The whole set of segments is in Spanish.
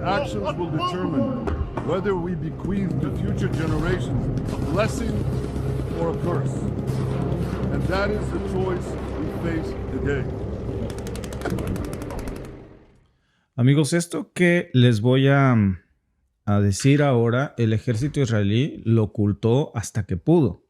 actions will determine whether we bequeath to future generations a blessing or a curse. And that is the choice we face today. Amigos, esto que les voy a decir ahora, el ejército israelí lo ocultó hasta que pudo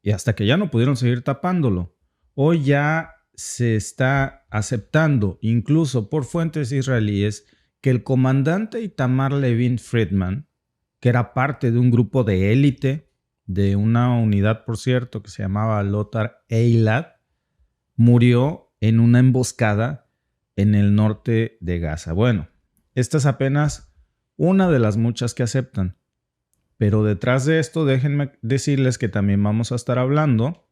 y hasta que ya no pudieron seguir tapándolo. Hoy ya se está aceptando, incluso por fuentes israelíes, que el comandante Itamar Levin Friedman, que era parte de un grupo de élite, de una unidad, por cierto, que se llamaba Lothar Eilat, murió en una emboscada en el norte de Gaza. Bueno, esta es apenas una de las muchas que aceptan. Pero detrás de esto, déjenme decirles que también vamos a estar hablando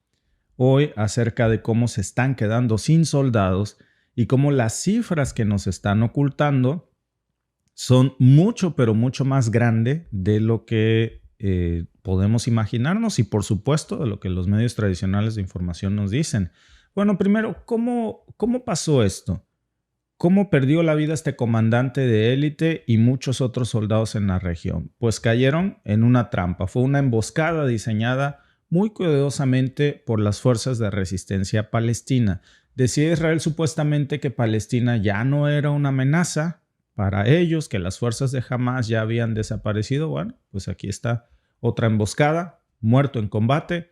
hoy acerca de cómo se están quedando sin soldados y cómo las cifras que nos están ocultando son mucho, pero mucho más grandes de lo que podemos imaginarnos y, por supuesto, de lo que los medios tradicionales de información nos dicen. Bueno, primero, ¿cómo pasó esto? ¿Cómo perdió la vida este comandante de élite y muchos otros soldados en la región? Pues cayeron en una trampa. Fue una emboscada diseñada muy cuidadosamente por las fuerzas de resistencia palestina. Decía Israel supuestamente que Palestina ya no era una amenaza para ellos, que las fuerzas de Hamas ya habían desaparecido. Bueno, pues aquí está otra emboscada, muerto en combate,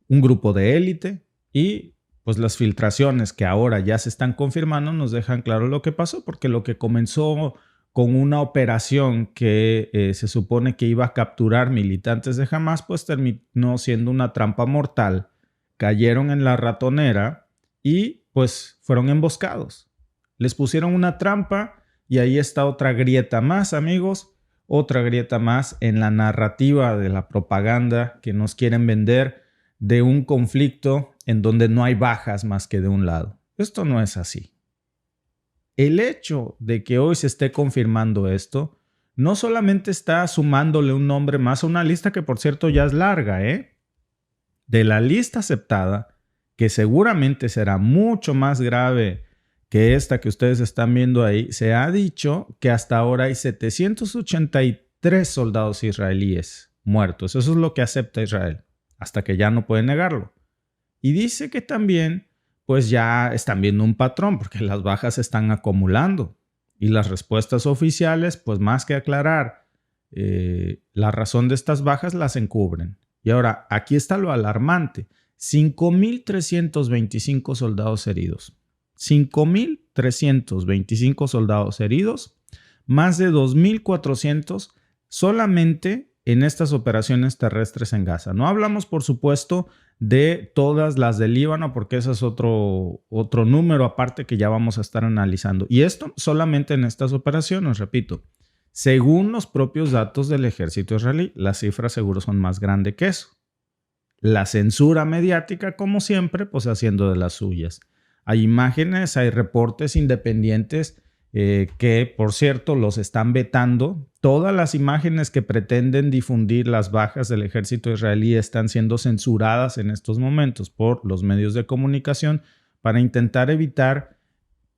un grupo de élite y pues las filtraciones que ahora ya se están confirmando nos dejan claro lo que pasó, porque lo que comenzó con una operación que se supone que iba a capturar militantes de Hamas, pues terminó siendo una trampa mortal. Cayeron en la ratonera y pues fueron emboscados. Les pusieron una trampa y ahí está otra grieta más, amigos, otra grieta más en la narrativa de la propaganda que nos quieren vender de un conflicto en donde no hay bajas más que de un lado. Esto no es así. El hecho de que hoy se esté confirmando esto no solamente está sumándole un nombre más a una lista que, por cierto, ya es larga, de la lista aceptada, que seguramente será mucho más grave que esta que ustedes están viendo ahí, se ha dicho que hasta ahora hay 783 soldados israelíes muertos. Eso es lo que acepta Israel, hasta que ya no puede negarlo. Y dice que también, pues ya están viendo un patrón, porque las bajas se están acumulando. Y las respuestas oficiales, pues más que aclarar la razón de estas bajas, las encubren. Y ahora, aquí está lo alarmante. 5.325 soldados heridos. 5.325 soldados heridos, más de 2.400 solamente en estas operaciones terrestres en Gaza. No hablamos, por supuesto, de todas las del Líbano, porque ese es otro número aparte que ya vamos a estar analizando. Y esto solamente en estas operaciones, repito. Según los propios datos del ejército israelí, las cifras seguro son más grandes que eso. La censura mediática, como siempre, pues haciendo de las suyas. Hay imágenes, hay reportes independientes que, por cierto, los están vetando. Todas las imágenes que pretenden difundir las bajas del ejército israelí están siendo censuradas en estos momentos por los medios de comunicación para intentar evitar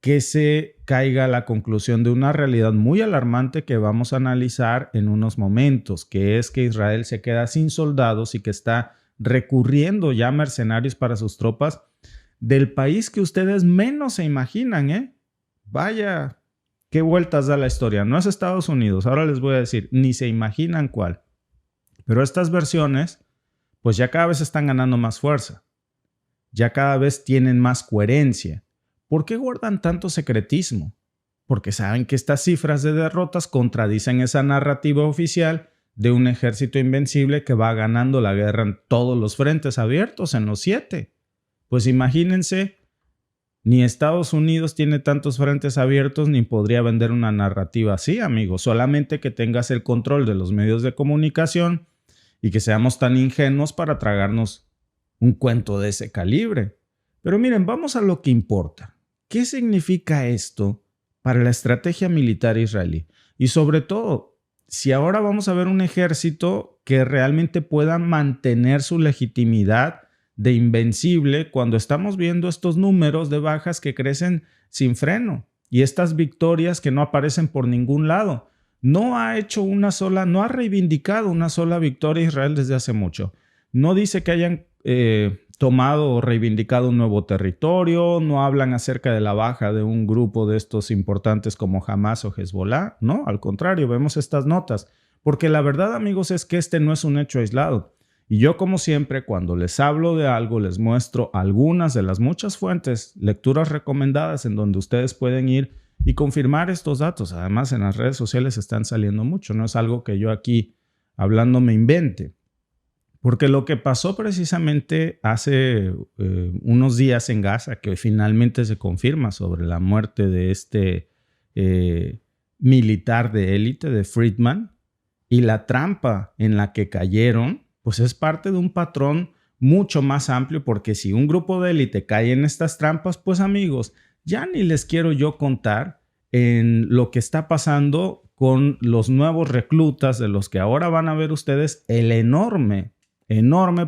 que se caiga a la conclusión de una realidad muy alarmante que vamos a analizar en unos momentos, que es que Israel se queda sin soldados y que está recurriendo ya a mercenarios para sus tropas del país que ustedes menos se imaginan, Vaya, qué vueltas da la historia. No es Estados Unidos, ahora les voy a decir, ni se imaginan cuál. Pero estas versiones, pues ya cada vez están ganando más fuerza. Ya cada vez tienen más coherencia. ¿Por qué guardan tanto secretismo? Porque saben que estas cifras de derrotas contradicen esa narrativa oficial de un ejército invencible que va ganando la guerra en todos los frentes abiertos, en los 7. Pues imagínense, ni Estados Unidos tiene tantos frentes abiertos ni podría vender una narrativa así, amigos. Solamente que tengas el control de los medios de comunicación y que seamos tan ingenuos para tragarnos un cuento de ese calibre. Pero miren, vamos a lo que importa. ¿Qué significa esto para la estrategia militar israelí? Y sobre todo, si ahora vamos a ver un ejército que realmente pueda mantener su legitimidad de invencible cuando estamos viendo estos números de bajas que crecen sin freno y estas victorias que no aparecen por ningún lado. no ha no ha reivindicado una sola victoria a Israel desde hace mucho. No dice que hayan tomado o reivindicado un nuevo territorio, no hablan acerca de la baja de un grupo de estos importantes como Hamas o Hezbollah, no, al contrario, vemos estas notas, porque la verdad, amigos, es que este no es un hecho aislado. Y yo, como siempre, cuando les hablo de algo, les muestro algunas de las muchas fuentes, lecturas recomendadas en donde ustedes pueden ir y confirmar estos datos. Además, en las redes sociales están saliendo mucho, no es algo que yo aquí hablando me invente. Porque lo que pasó precisamente hace unos días en Gaza, que finalmente se confirma sobre la muerte de este militar de élite, de Friedman, y la trampa en la que cayeron, pues es parte de un patrón mucho más amplio, porque si un grupo de élite cae en estas trampas, pues amigos, ya ni les quiero yo contar en lo que está pasando con los nuevos reclutas, de los que ahora van a ver ustedes el enorme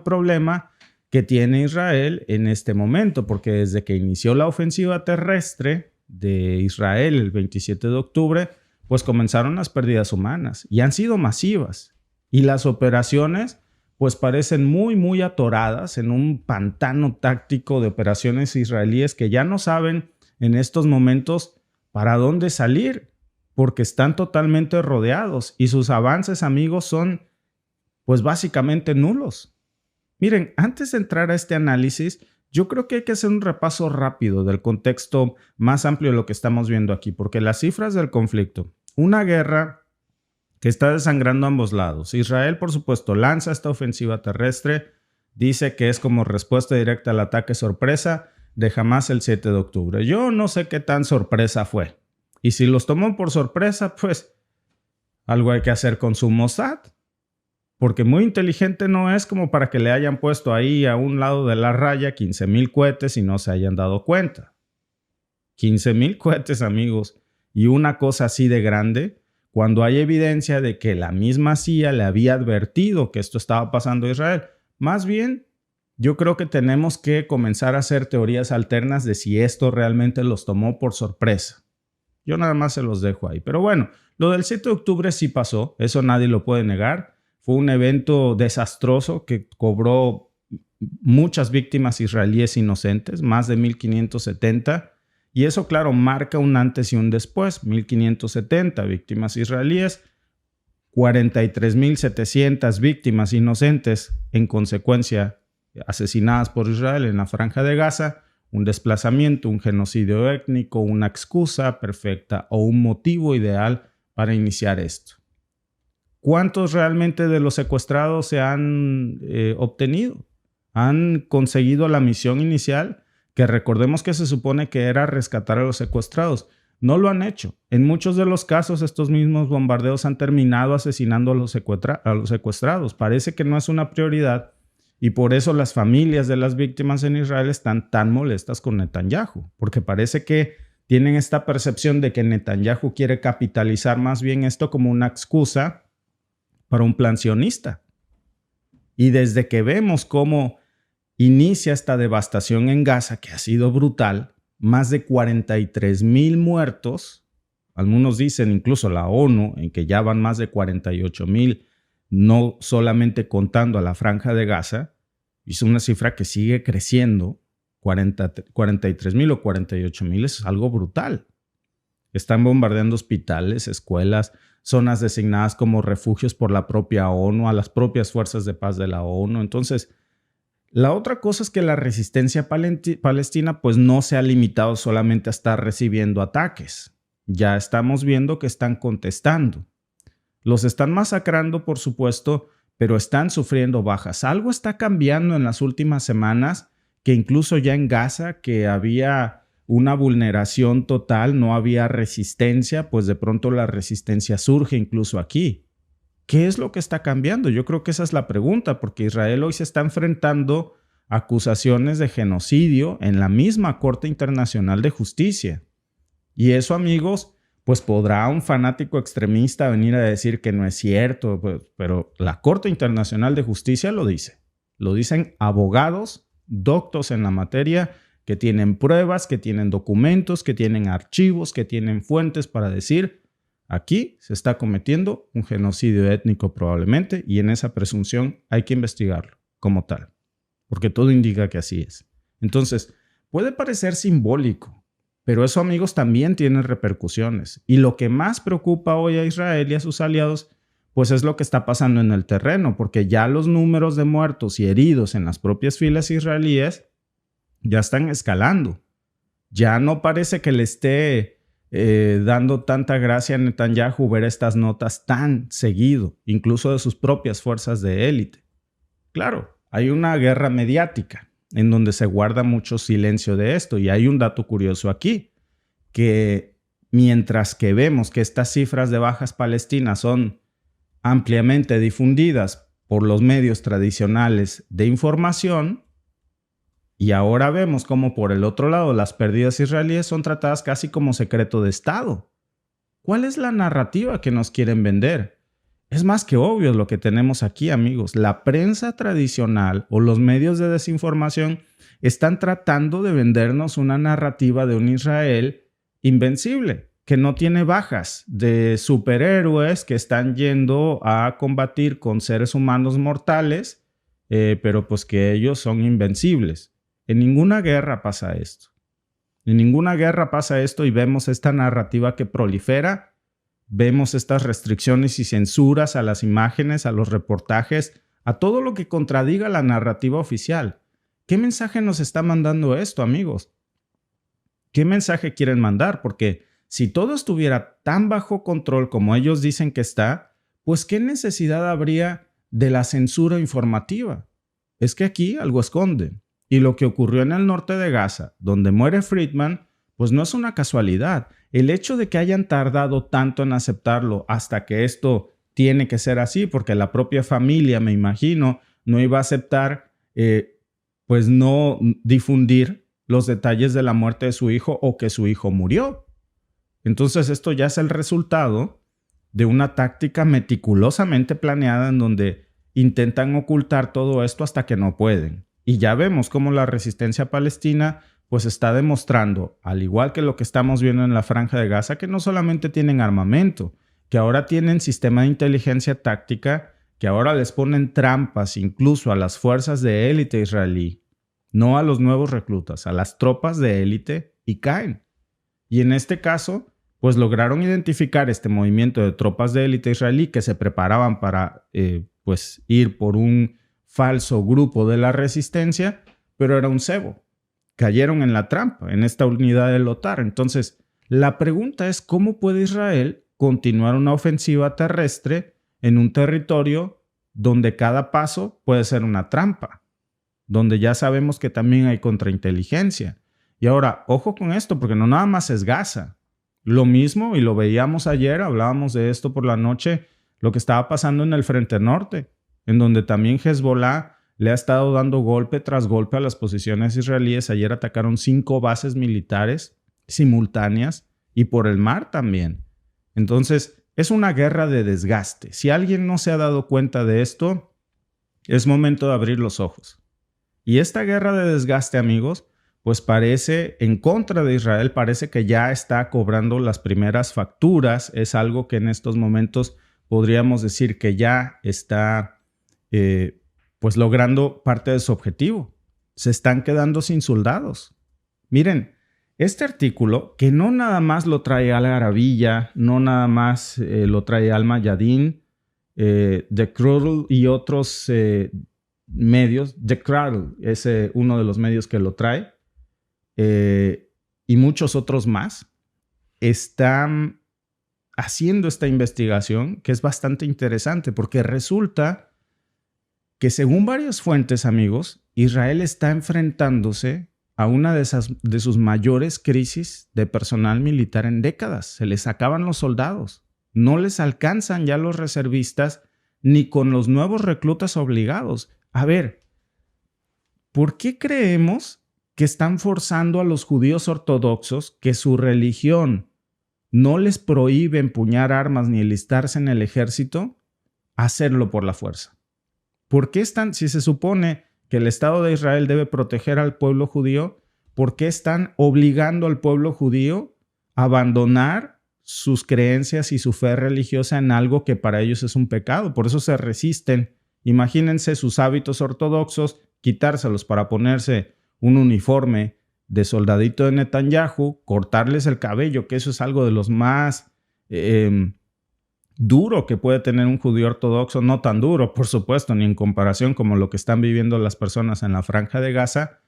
problema que tiene Israel en este momento, porque desde que inició la ofensiva terrestre de Israel el 27 de octubre, pues comenzaron las pérdidas humanas y han sido masivas. Y las operaciones pues parecen muy atoradas en un pantano táctico de operaciones israelíes que ya no saben en estos momentos para dónde salir, porque están totalmente rodeados y sus avances, amigos, son pues básicamente nulos. Miren, antes de entrar a este análisis, yo creo que hay que hacer un repaso rápido del contexto más amplio de lo que estamos viendo aquí, porque las cifras del conflicto, una guerra que está desangrando a ambos lados. Israel, por supuesto, lanza esta ofensiva terrestre, dice que es como respuesta directa al ataque sorpresa de Hamas el 7 de octubre. Yo no sé qué tan sorpresa fue. Y si los tomó por sorpresa, pues algo hay que hacer con su Mossad. Porque muy inteligente no es como para que le hayan puesto ahí a un lado de la raya 15,000 cohetes y no se hayan dado cuenta. 15,000 cohetes, amigos. Y una cosa así de grande, cuando hay evidencia de que la misma CIA le había advertido que esto estaba pasando a Israel. Más bien, yo creo que tenemos que comenzar a hacer teorías alternas de si esto realmente los tomó por sorpresa. Yo nada más se los dejo ahí. Pero bueno, lo del 7 de octubre sí pasó, eso nadie lo puede negar. Fue un evento desastroso que cobró muchas víctimas israelíes inocentes, más de 1,570. Y eso, claro, marca un antes y un después. 1,570 víctimas israelíes, 43,700 víctimas inocentes en consecuencia asesinadas por Israel en la Franja de Gaza. Un desplazamiento, un genocidio étnico, una excusa perfecta o un motivo ideal para iniciar esto. ¿Cuántos realmente de los secuestrados se han obtenido? ¿Han conseguido la misión inicial? Que recordemos que se supone que era rescatar a los secuestrados. No lo han hecho. En muchos de los casos, estos mismos bombardeos han terminado asesinando a los secuestrados. Parece que no es una prioridad y por eso las familias de las víctimas en Israel están tan molestas con Netanyahu, porque parece que tienen esta percepción de que Netanyahu quiere capitalizar más bien esto como una excusa para un plan sionista. Y desde que vemos cómo inicia esta devastación en Gaza, que ha sido brutal, más de 43,000 muertos, algunos dicen incluso la ONU, en que ya van más de 48,000, no solamente contando a la Franja de Gaza, es una cifra que sigue creciendo, 43,000 o 48,000 es algo brutal. Están bombardeando hospitales, escuelas, zonas designadas como refugios por la propia ONU, a las propias fuerzas de paz de la ONU. Entonces, la otra cosa es que la resistencia palestina pues no se ha limitado solamente a estar recibiendo ataques. Ya estamos viendo que están contestando. Los están masacrando, por supuesto, pero están sufriendo bajas. Algo está cambiando en las últimas semanas, que incluso ya en Gaza, que había una vulneración total, no había resistencia, pues de pronto la resistencia surge incluso aquí. ¿Qué es lo que está cambiando? Yo creo que esa es la pregunta, porque Israel hoy se está enfrentando a acusaciones de genocidio en la misma Corte Internacional de Justicia. Y eso, amigos, pues podrá un fanático extremista venir a decir que no es cierto, pues, pero la Corte Internacional de Justicia lo dice. Lo dicen abogados doctos en la materia, que tienen pruebas, que tienen documentos, que tienen archivos, que tienen fuentes para decir, Aquí se está cometiendo un genocidio étnico probablemente y en esa presunción hay que investigarlo como tal, porque todo indica que así es. Entonces, puede parecer simbólico, pero eso, amigos, también tiene repercusiones. Y lo que más preocupa hoy a Israel y a sus aliados, pues es lo que está pasando en el terreno, porque ya los números de muertos y heridos en las propias filas israelíes ya están escalando. Ya no parece que le esté dando tanta gracia a Netanyahu ver estas notas tan seguido, incluso de sus propias fuerzas de élite. Claro, hay una guerra mediática en donde se guarda mucho silencio de esto, y hay un dato curioso aquí, que mientras que vemos que estas cifras de bajas palestinas son ampliamente difundidas por los medios tradicionales de información, y ahora vemos cómo por el otro lado las pérdidas israelíes son tratadas casi como secreto de Estado. ¿Cuál es la narrativa que nos quieren vender? Es más que obvio lo que tenemos aquí, amigos. La prensa tradicional o los medios de desinformación están tratando de vendernos una narrativa de un Israel invencible, que no tiene bajas, de superhéroes que están yendo a combatir con seres humanos mortales, pero pues que ellos son invencibles. En ninguna guerra pasa esto. En ninguna guerra pasa esto y vemos esta narrativa que prolifera. Vemos estas restricciones y censuras a las imágenes, a los reportajes, a todo lo que contradiga la narrativa oficial. ¿Qué mensaje nos está mandando esto, amigos? ¿Qué mensaje quieren mandar? Porque si todo estuviera tan bajo control como ellos dicen que está, pues ¿qué necesidad habría de la censura informativa? Es que aquí algo esconden. Y lo que ocurrió en el norte de Gaza, donde muere Friedman, pues no es una casualidad. El hecho de que hayan tardado tanto en aceptarlo hasta que esto tiene que ser así, porque la propia familia, me imagino, no iba a aceptar, pues no difundir los detalles de la muerte de su hijo o que su hijo murió. Entonces esto ya es el resultado de una táctica meticulosamente planeada en donde intentan ocultar todo esto hasta que no pueden. Y ya vemos cómo la resistencia palestina pues está demostrando, al igual que lo que estamos viendo en la Franja de Gaza, que no solamente tienen armamento, que ahora tienen sistema de inteligencia táctica, que ahora les ponen trampas incluso a las fuerzas de élite israelí, no a los nuevos reclutas, a las tropas de élite, y caen. Y en este caso, pues lograron identificar este movimiento de tropas de élite israelí que se preparaban para pues ir por un falso grupo de la resistencia, pero era un cebo. Cayeron en la trampa, en esta unidad de Lotar. Entonces, la pregunta es cómo puede Israel continuar una ofensiva terrestre en un territorio donde cada paso puede ser una trampa, donde ya sabemos que también hay contrainteligencia. Y ahora, ojo con esto, porque no nada más es Gaza. Lo mismo, y lo veíamos ayer, hablábamos de esto por la noche, lo que estaba pasando en el Frente Norte, en donde también Hezbollah le ha estado dando golpe tras golpe a las posiciones israelíes. Ayer atacaron 5 bases militares simultáneas y por el mar también. Entonces, es una guerra de desgaste. Si alguien no se ha dado cuenta de esto, es momento de abrir los ojos. Y esta guerra de desgaste, amigos, pues parece, en contra de Israel, parece que ya está cobrando las primeras facturas. Es algo que en estos momentos podríamos decir que ya está pues logrando parte de su objetivo. Se están quedando sin soldados. Miren, este artículo, que no nada más lo trae Al Arabilla, no nada más lo trae Al Mayadin, The Cradle y otros medios. The Cradle es uno de los medios que lo trae, y muchos otros más, están haciendo esta investigación que es bastante interesante, porque resulta que según varias fuentes, amigos, Israel está enfrentándose a una de sus mayores crisis de personal militar en décadas. Se les acaban los soldados. No les alcanzan ya los reservistas ni con los nuevos reclutas obligados. A ver, ¿por qué creemos que están forzando a los judíos ortodoxos que su religión no les prohíbe empuñar armas ni enlistarse en el ejército a hacerlo por la fuerza? ¿Por qué están, si se supone que el Estado de Israel debe proteger al pueblo judío, por qué están obligando al pueblo judío a abandonar sus creencias y su fe religiosa en algo que para ellos es un pecado. Por eso se resisten. Imagínense sus hábitos ortodoxos, quitárselos para ponerse un uniforme de soldadito de Netanyahu, cortarles el cabello, que eso es algo de los más duro que puede tener un judío ortodoxo. No tan duro, por supuesto, ni en comparación como lo que están viviendo las personas en la Franja de Gaza,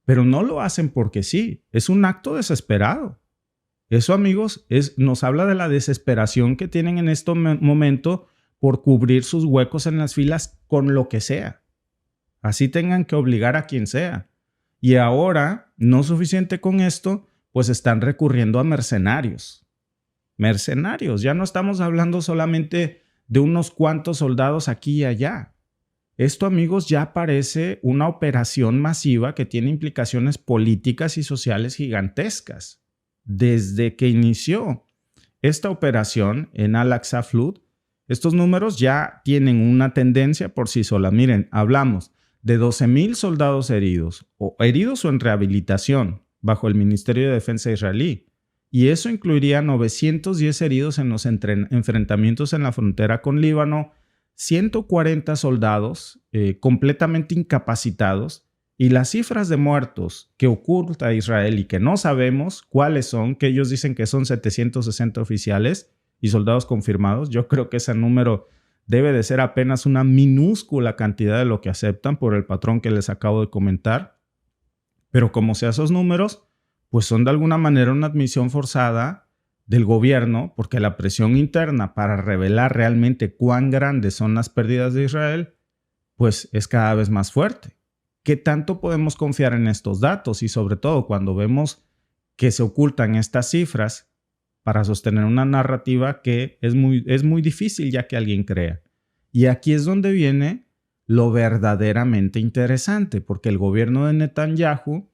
pero no lo hacen porque sí. Es un acto desesperado. Eso, amigos, nos habla de la desesperación que tienen en este momento por cubrir sus huecos en las filas con lo que sea. Así tengan que obligar a quien sea. Y ahora, no suficiente con esto, pues están recurriendo a mercenarios. Mercenarios, ya no estamos hablando solamente de unos cuantos soldados aquí y allá. Esto, amigos, ya parece una operación masiva que tiene implicaciones políticas y sociales gigantescas. Desde que inició esta operación en Al-Aqsa Flood, estos números ya tienen una tendencia por sí sola. Miren, hablamos de 12,000 soldados heridos o en rehabilitación bajo el Ministerio de Defensa israelí. Y eso incluiría 910 heridos en los enfrentamientos en la frontera con Líbano, 140 soldados completamente incapacitados, y las cifras de muertos que oculta Israel y que no sabemos cuáles son, que ellos dicen que son 760 oficiales y soldados confirmados. Yo creo que ese número debe de ser apenas una minúscula cantidad de lo que aceptan por el patrón que les acabo de comentar. Pero como sea, esos números pues son de alguna manera una admisión forzada del gobierno, porque la presión interna para revelar realmente cuán grandes son las pérdidas de Israel pues es cada vez más fuerte. ¿Qué tanto podemos confiar en estos datos? Y sobre todo cuando vemos que se ocultan estas cifras para sostener una narrativa que es muy difícil ya que alguien crea. Y aquí es donde viene lo verdaderamente interesante, porque el gobierno de Netanyahu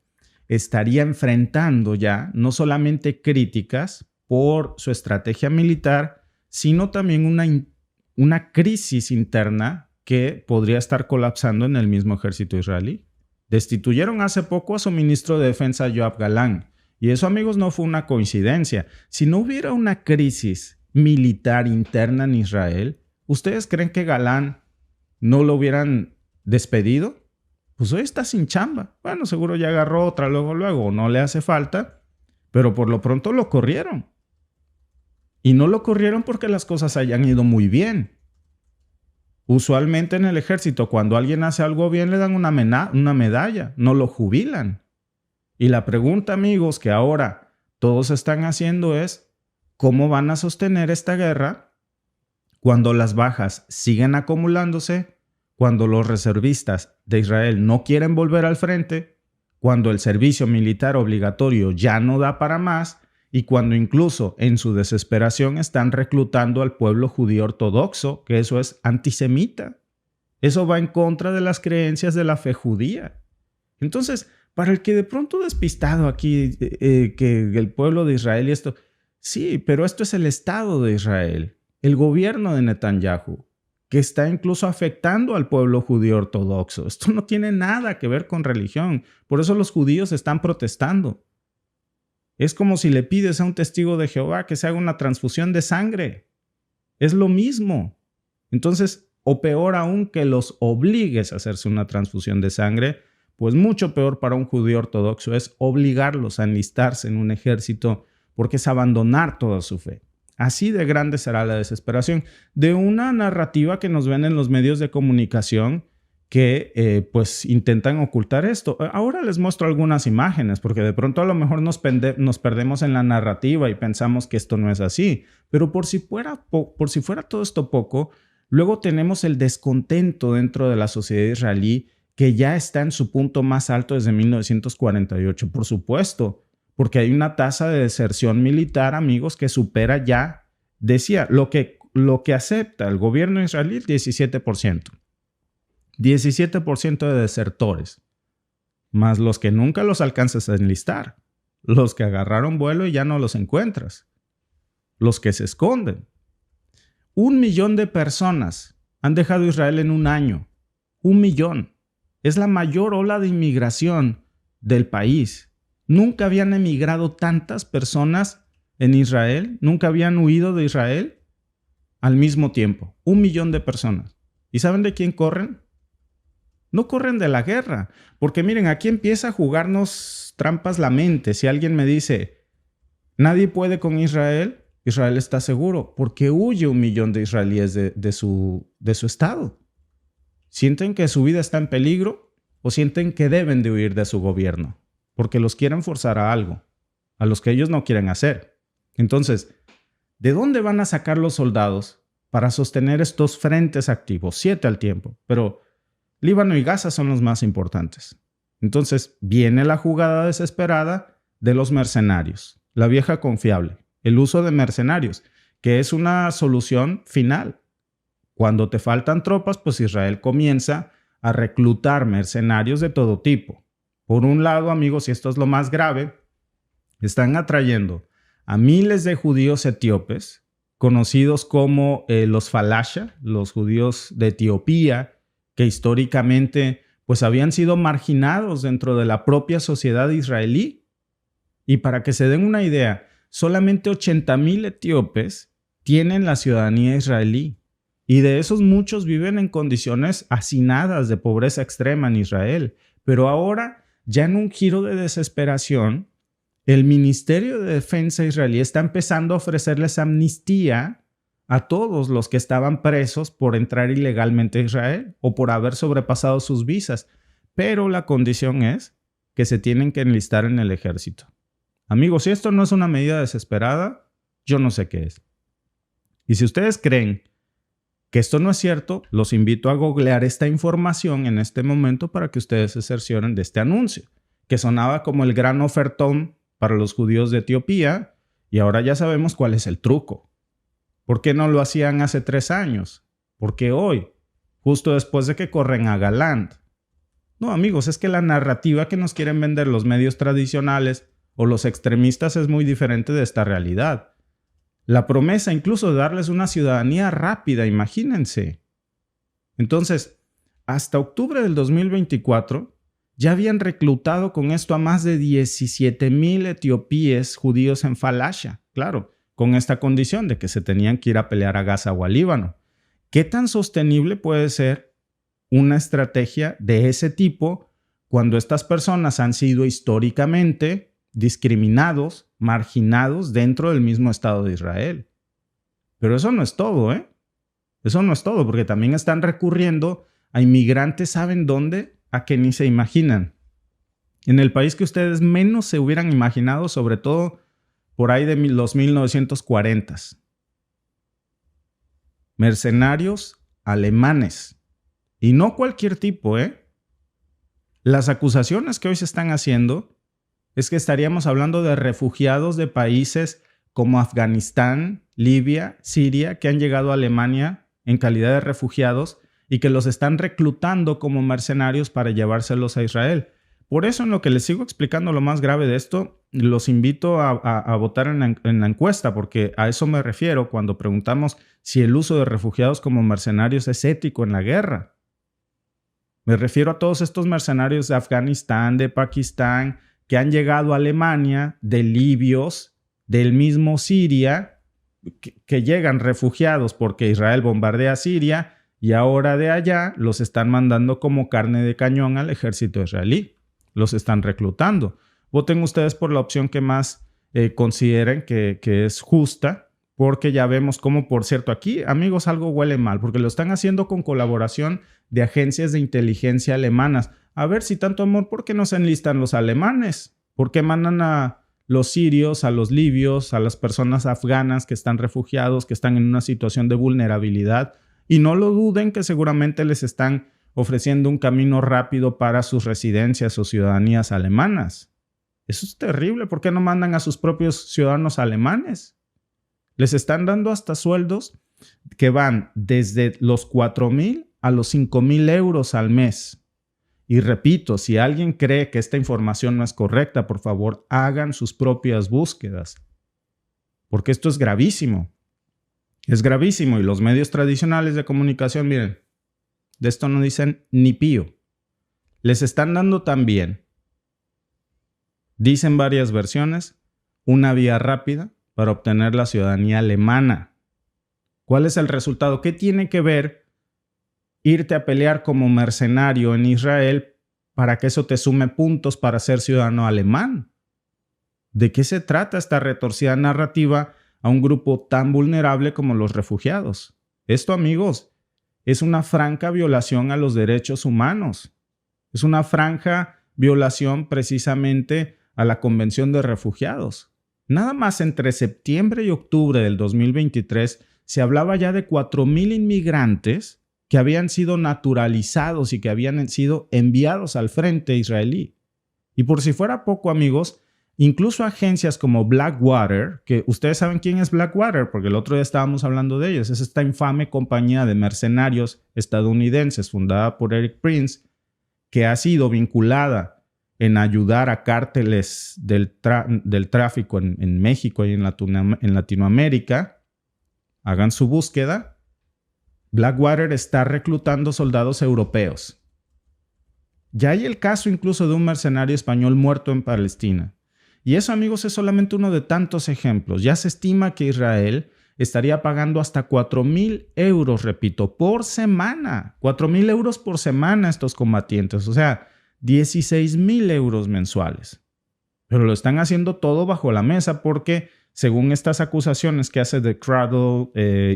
estaría enfrentando ya no solamente críticas por su estrategia militar, sino también una crisis interna que podría estar colapsando en el mismo ejército israelí. Destituyeron hace poco a su ministro de Defensa, Yoav Galán, y eso, amigos, no fue una coincidencia. Si no hubiera una crisis militar interna en Israel, ¿ustedes creen que Galán no lo hubieran despedido? Pues hoy está sin chamba. Bueno, seguro ya agarró otra luego, no le hace falta, pero por lo pronto lo corrieron. Y no lo corrieron porque las cosas hayan ido muy bien. Usualmente en el ejército, cuando alguien hace algo bien, le dan una medalla, no lo jubilan. Y la pregunta, amigos, que ahora todos están haciendo es, ¿cómo van a sostener esta guerra cuando las bajas siguen acumulándose, cuando los reservistas de Israel no quieren volver al frente, cuando el servicio militar obligatorio ya no da para más y cuando incluso en su desesperación están reclutando al pueblo judío ortodoxo, que eso es antisemita? Eso va en contra de las creencias de la fe judía. Entonces, para el que de pronto despistado aquí, que el pueblo de Israel y esto, sí, pero esto es el Estado de Israel, el gobierno de Netanyahu, que está incluso afectando al pueblo judío ortodoxo. Esto no tiene nada que ver con religión. Por eso los judíos están protestando. Es como si le pides a un testigo de Jehová que se haga una transfusión de sangre. Es lo mismo. Entonces, o peor aún, que los obligues a hacerse una transfusión de sangre, pues mucho peor para un judío ortodoxo es obligarlos a enlistarse en un ejército, porque es abandonar toda su fe. Así de grande será la desesperación de una narrativa que nos ven en los medios de comunicación que pues intentan ocultar esto. Ahora les muestro algunas imágenes porque de pronto a lo mejor nos perdemos en la narrativa y pensamos que esto no es así. Pero por si fuera todo esto poco, luego tenemos el descontento dentro de la sociedad israelí que ya está en su punto más alto desde 1948, por supuesto, porque hay una tasa de deserción militar, amigos, que supera ya, decía, lo que acepta el gobierno israelí, 17%. 17% de desertores, más los que nunca los alcanzas a enlistar, los que agarraron vuelo y ya no los encuentras, los que se esconden. 1 millón de personas han dejado Israel en un año. 1 millón. Es la mayor ola de inmigración del país. Nunca habían emigrado tantas personas en Israel, nunca habían huido de Israel al mismo tiempo. 1 millón de personas. ¿Y saben de quién corren? No corren de la guerra. Porque miren, aquí empieza a jugarnos trampas la mente. Si alguien me dice, nadie puede con Israel, Israel está seguro. Porque huye 1 millón de israelíes de su estado. ¿Sienten que su vida está en peligro o sienten que deben de huir de su gobierno? Porque los quieren forzar a algo, a los que ellos no quieren hacer. Entonces, ¿de dónde van a sacar los soldados para sostener estos frentes activos? 7 al tiempo, pero Líbano y Gaza son los más importantes. Entonces, viene la jugada desesperada de los mercenarios, la vieja confiable, el uso de mercenarios, que es una solución final. Cuando te faltan tropas, pues Israel comienza a reclutar mercenarios de todo tipo. Por un lado, amigos, y esto es lo más grave, están atrayendo a miles de judíos etíopes, conocidos como los falasha, los judíos de Etiopía, que históricamente pues habían sido marginados dentro de la propia sociedad israelí. Y para que se den una idea, solamente 80,000 etíopes tienen la ciudadanía israelí. Y de esos muchos viven en condiciones hacinadas de pobreza extrema en Israel. Pero ahora, ya en un giro de desesperación, el Ministerio de Defensa israelí está empezando a ofrecerles amnistía a todos los que estaban presos por entrar ilegalmente a Israel o por haber sobrepasado sus visas. Pero la condición es que se tienen que enlistar en el ejército. Amigos, si esto no es una medida desesperada, yo no sé qué es. Y si ustedes creen que esto no es cierto, los invito a googlear esta información en este momento para que ustedes se cercioren de este anuncio, que sonaba como el gran ofertón para los judíos de Etiopía, y ahora ya sabemos cuál es el truco. ¿Por qué no lo hacían hace 3 años? ¿Por qué hoy? Justo después de que corren a Galant. No, amigos, es que la narrativa que nos quieren vender los medios tradicionales o los extremistas es muy diferente de esta realidad. La promesa incluso de darles una ciudadanía rápida, imagínense. Entonces, hasta octubre del 2024, ya habían reclutado con esto a más de 17,000 etiopíes judíos en Falasha, claro, con esta condición de que se tenían que ir a pelear a Gaza o a Líbano. ¿Qué tan sostenible puede ser una estrategia de ese tipo cuando estas personas han sido históricamente discriminados, marginados dentro del mismo Estado de Israel? Pero eso no es todo, ¿eh? Eso no es todo, porque también están recurriendo a inmigrantes, ¿saben dónde? A que ni se imaginan. En el país que ustedes menos se hubieran imaginado, sobre todo por ahí de los 1940s. Mercenarios alemanes. Y no cualquier tipo, ¿eh? Las acusaciones que hoy se están haciendo es que estaríamos hablando de refugiados de países como Afganistán, Libia, Siria, que han llegado a Alemania en calidad de refugiados y que los están reclutando como mercenarios para llevárselos a Israel. Por eso, en lo que les sigo explicando lo más grave de esto, los invito a votar en la encuesta, porque a eso me refiero cuando preguntamos si el uso de refugiados como mercenarios es ético en la guerra. Me refiero a todos estos mercenarios de Afganistán, de Pakistán, que han llegado a Alemania, de libios, del mismo Siria, que llegan refugiados porque Israel bombardea Siria y ahora de allá los están mandando como carne de cañón al ejército israelí. Los están reclutando. Voten ustedes por la opción que más consideren que es justa, porque ya vemos cómo, por cierto, aquí, amigos, algo huele mal, porque lo están haciendo con colaboración de agencias de inteligencia alemanas. A ver, si tanto amor, ¿por qué no se enlistan los alemanes? ¿Por qué mandan a los sirios, a los libios, a las personas afganas que están refugiados, que están en una situación de vulnerabilidad? Y no lo duden, que seguramente les están ofreciendo un camino rápido para sus residencias o ciudadanías alemanas. Eso es terrible. ¿Por qué no mandan a sus propios ciudadanos alemanes? Les están dando hasta sueldos que van desde los 4,000 a los 5,000 euros al mes. Y repito, si alguien cree que esta información no es correcta, por favor, hagan sus propias búsquedas. Porque esto es gravísimo. Es gravísimo. Y los medios tradicionales de comunicación, miren, de esto no dicen ni pío. Les están dando también, dicen varias versiones, una vía rápida para obtener la ciudadanía alemana. ¿Cuál es el resultado? ¿Qué tiene que ver irte a pelear como mercenario en Israel para que eso te sume puntos para ser ciudadano alemán? ¿De qué se trata esta retorcida narrativa a un grupo tan vulnerable como los refugiados? Esto, amigos, es una franca violación a los derechos humanos. Es una franca violación precisamente a la Convención de Refugiados. Nada más entre septiembre y octubre del 2023 se hablaba ya de 4,000 inmigrantes que habían sido naturalizados y que habían sido enviados al frente israelí. Y por si fuera poco, amigos, incluso agencias como Blackwater, que ustedes saben quién es Blackwater, porque el otro día estábamos hablando de ellos, es esta infame compañía de mercenarios estadounidenses fundada por Eric Prince, que ha sido vinculada en ayudar a cárteles del tráfico en México y en Latinoamérica. Hagan su búsqueda. Blackwater está reclutando soldados europeos. Ya hay el caso incluso de un mercenario español muerto en Palestina. Y eso, amigos, es solamente uno de tantos ejemplos. Ya se estima que Israel estaría pagando hasta 4,000 euros, repito, por semana. 4,000 euros por semana a estos combatientes. O sea, 16,000 euros mensuales. Pero lo están haciendo todo bajo la mesa porque, según estas acusaciones que hace The Cradle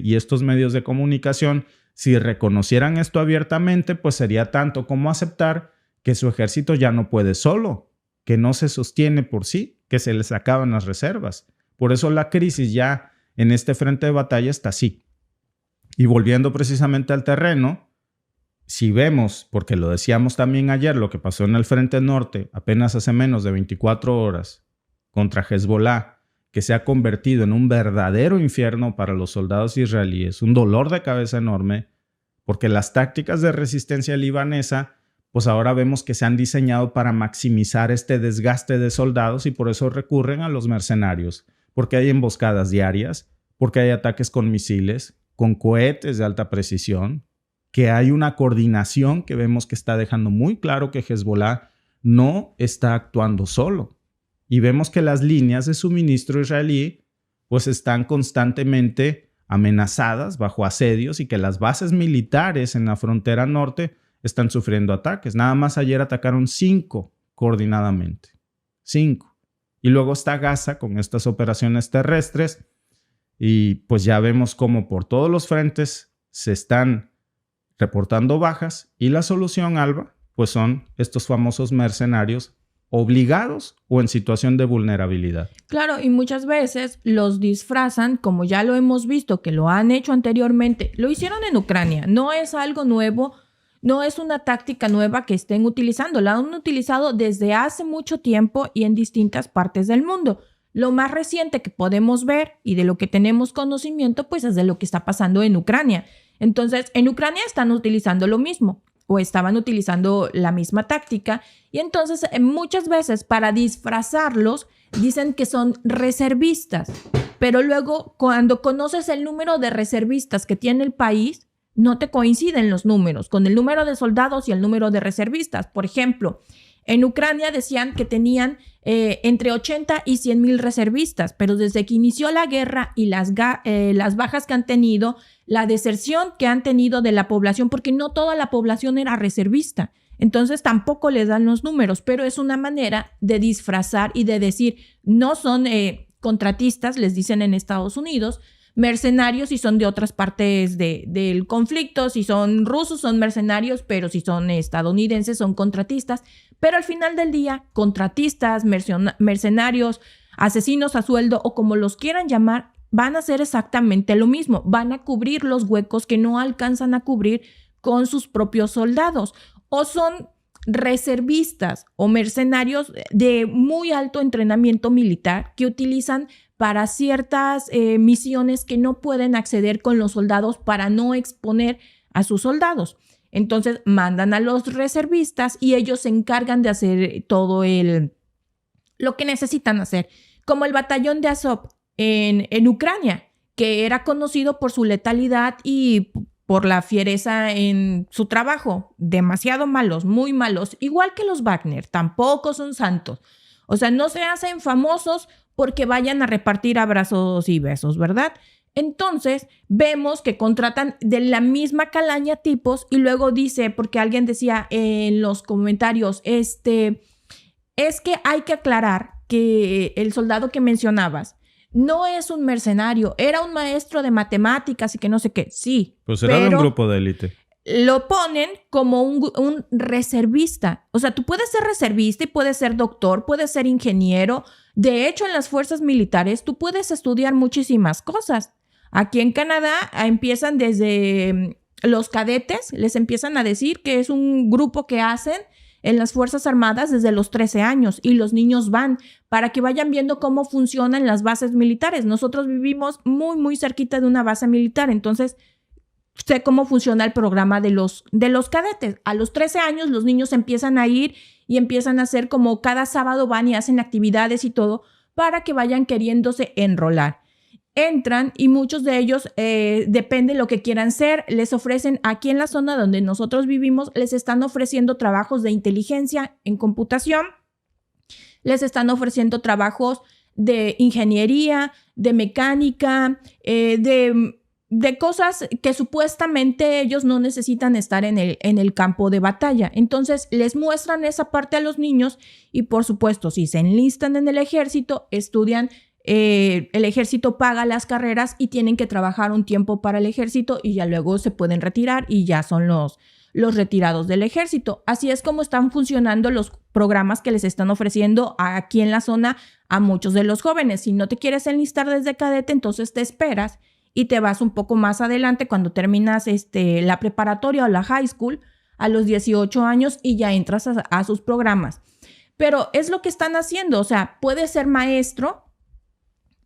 y estos medios de comunicación, si reconocieran esto abiertamente, pues sería tanto como aceptar que su ejército ya no puede solo, que no se sostiene por sí, que se les acaban las reservas. Por eso la crisis ya en este frente de batalla está así. Y volviendo precisamente al terreno, si vemos, porque lo decíamos también ayer, lo que pasó en el frente norte apenas hace menos de 24 horas contra Hezbollah, que se ha convertido en un verdadero infierno para los soldados israelíes, un dolor de cabeza enorme, porque las tácticas de resistencia libanesa, pues ahora vemos que se han diseñado para maximizar este desgaste de soldados y por eso recurren a los mercenarios, porque hay emboscadas diarias, porque hay ataques con misiles, con cohetes de alta precisión, que hay una coordinación que vemos que está dejando muy claro que Hezbollah no está actuando solo. Y vemos que las líneas de suministro israelí pues están constantemente amenazadas bajo asedios y que las bases militares en la frontera norte están sufriendo ataques. Nada más ayer atacaron 5 coordinadamente. 5. Y luego está Gaza con estas operaciones terrestres y pues ya vemos cómo por todos los frentes se están reportando bajas y la solución, Alba, pues son estos famosos mercenarios obligados o en situación de vulnerabilidad. Claro, y muchas veces los disfrazan, como ya lo hemos visto, que lo han hecho anteriormente. Lo hicieron en Ucrania, no es algo nuevo, no es una táctica nueva que estén utilizando. La han utilizado desde hace mucho tiempo y en distintas partes del mundo. Lo más reciente que podemos ver y de lo que tenemos conocimiento, pues es de lo que está pasando en Ucrania. Entonces, en Ucrania están utilizando lo mismo, o estaban utilizando la misma táctica, y entonces muchas veces para disfrazarlos dicen que son reservistas, pero luego cuando conoces el número de reservistas que tiene el país, no te coinciden los números con el número de soldados y el número de reservistas. Por ejemplo, en Ucrania decían que tenían entre 80 y 100,000 reservistas, pero desde que inició la guerra y las bajas que han tenido, la deserción que han tenido de la población, porque no toda la población era reservista, entonces tampoco les dan los números, pero es una manera de disfrazar y de decir, no son contratistas, les dicen en Estados Unidos, mercenarios si son de otras partes del conflicto, si son rusos son mercenarios, pero si son estadounidenses son contratistas. Pero al final del día, contratistas, mercenarios, asesinos a sueldo o como los quieran llamar, van a hacer exactamente lo mismo. Van a cubrir los huecos que no alcanzan a cubrir con sus propios soldados. O son reservistas o mercenarios de muy alto entrenamiento militar que utilizan para ciertas misiones que no pueden acceder con los soldados para no exponer a sus soldados. Entonces mandan a los reservistas y ellos se encargan de hacer todo lo que necesitan hacer. Como el batallón de Azov en Ucrania, que era conocido por su letalidad y por la fiereza en su trabajo. Demasiado malos, muy malos. Igual que los Wagner, tampoco son santos. O sea, no se hacen famosos porque vayan a repartir abrazos y besos, ¿verdad? Entonces, vemos que contratan de la misma calaña tipos y luego dice, porque alguien decía en los comentarios, es que hay que aclarar que el soldado que mencionabas no es un mercenario, era un maestro de matemáticas y que no sé qué, sí. Pues era de un grupo de élite. Lo ponen como un reservista. O sea, tú puedes ser reservista y puedes ser doctor, puedes ser ingeniero. De hecho, en las fuerzas militares tú puedes estudiar muchísimas cosas. Aquí en Canadá empiezan desde los cadetes, les empiezan a decir que es un grupo que hacen en las Fuerzas Armadas desde los 13 años y los niños van para que vayan viendo cómo funcionan las bases militares. Nosotros vivimos muy, muy cerquita de una base militar, entonces sé cómo funciona el programa de los cadetes. A los 13 años los niños empiezan a ir y empiezan a hacer como cada sábado van y hacen actividades y todo para que vayan queriéndose enrolar. Entran y muchos de ellos, depende de lo que quieran ser, les ofrecen aquí en la zona donde nosotros vivimos, les están ofreciendo trabajos de inteligencia en computación, les están ofreciendo trabajos de ingeniería, de mecánica, de cosas que supuestamente ellos no necesitan estar en el campo de batalla. Entonces les muestran esa parte a los niños y por supuesto si se enlistan en el ejército, estudian. El ejército paga las carreras y tienen que trabajar un tiempo para el ejército y ya luego se pueden retirar y ya son los retirados del ejército. Así es como están funcionando los programas que les están ofreciendo aquí en la zona a muchos de los jóvenes. Si no te quieres enlistar desde cadete, entonces te esperas y te vas un poco más adelante cuando terminas la preparatoria o la high school a los 18 años y ya entras a sus programas. Pero es lo que están haciendo, o sea, puedes ser maestro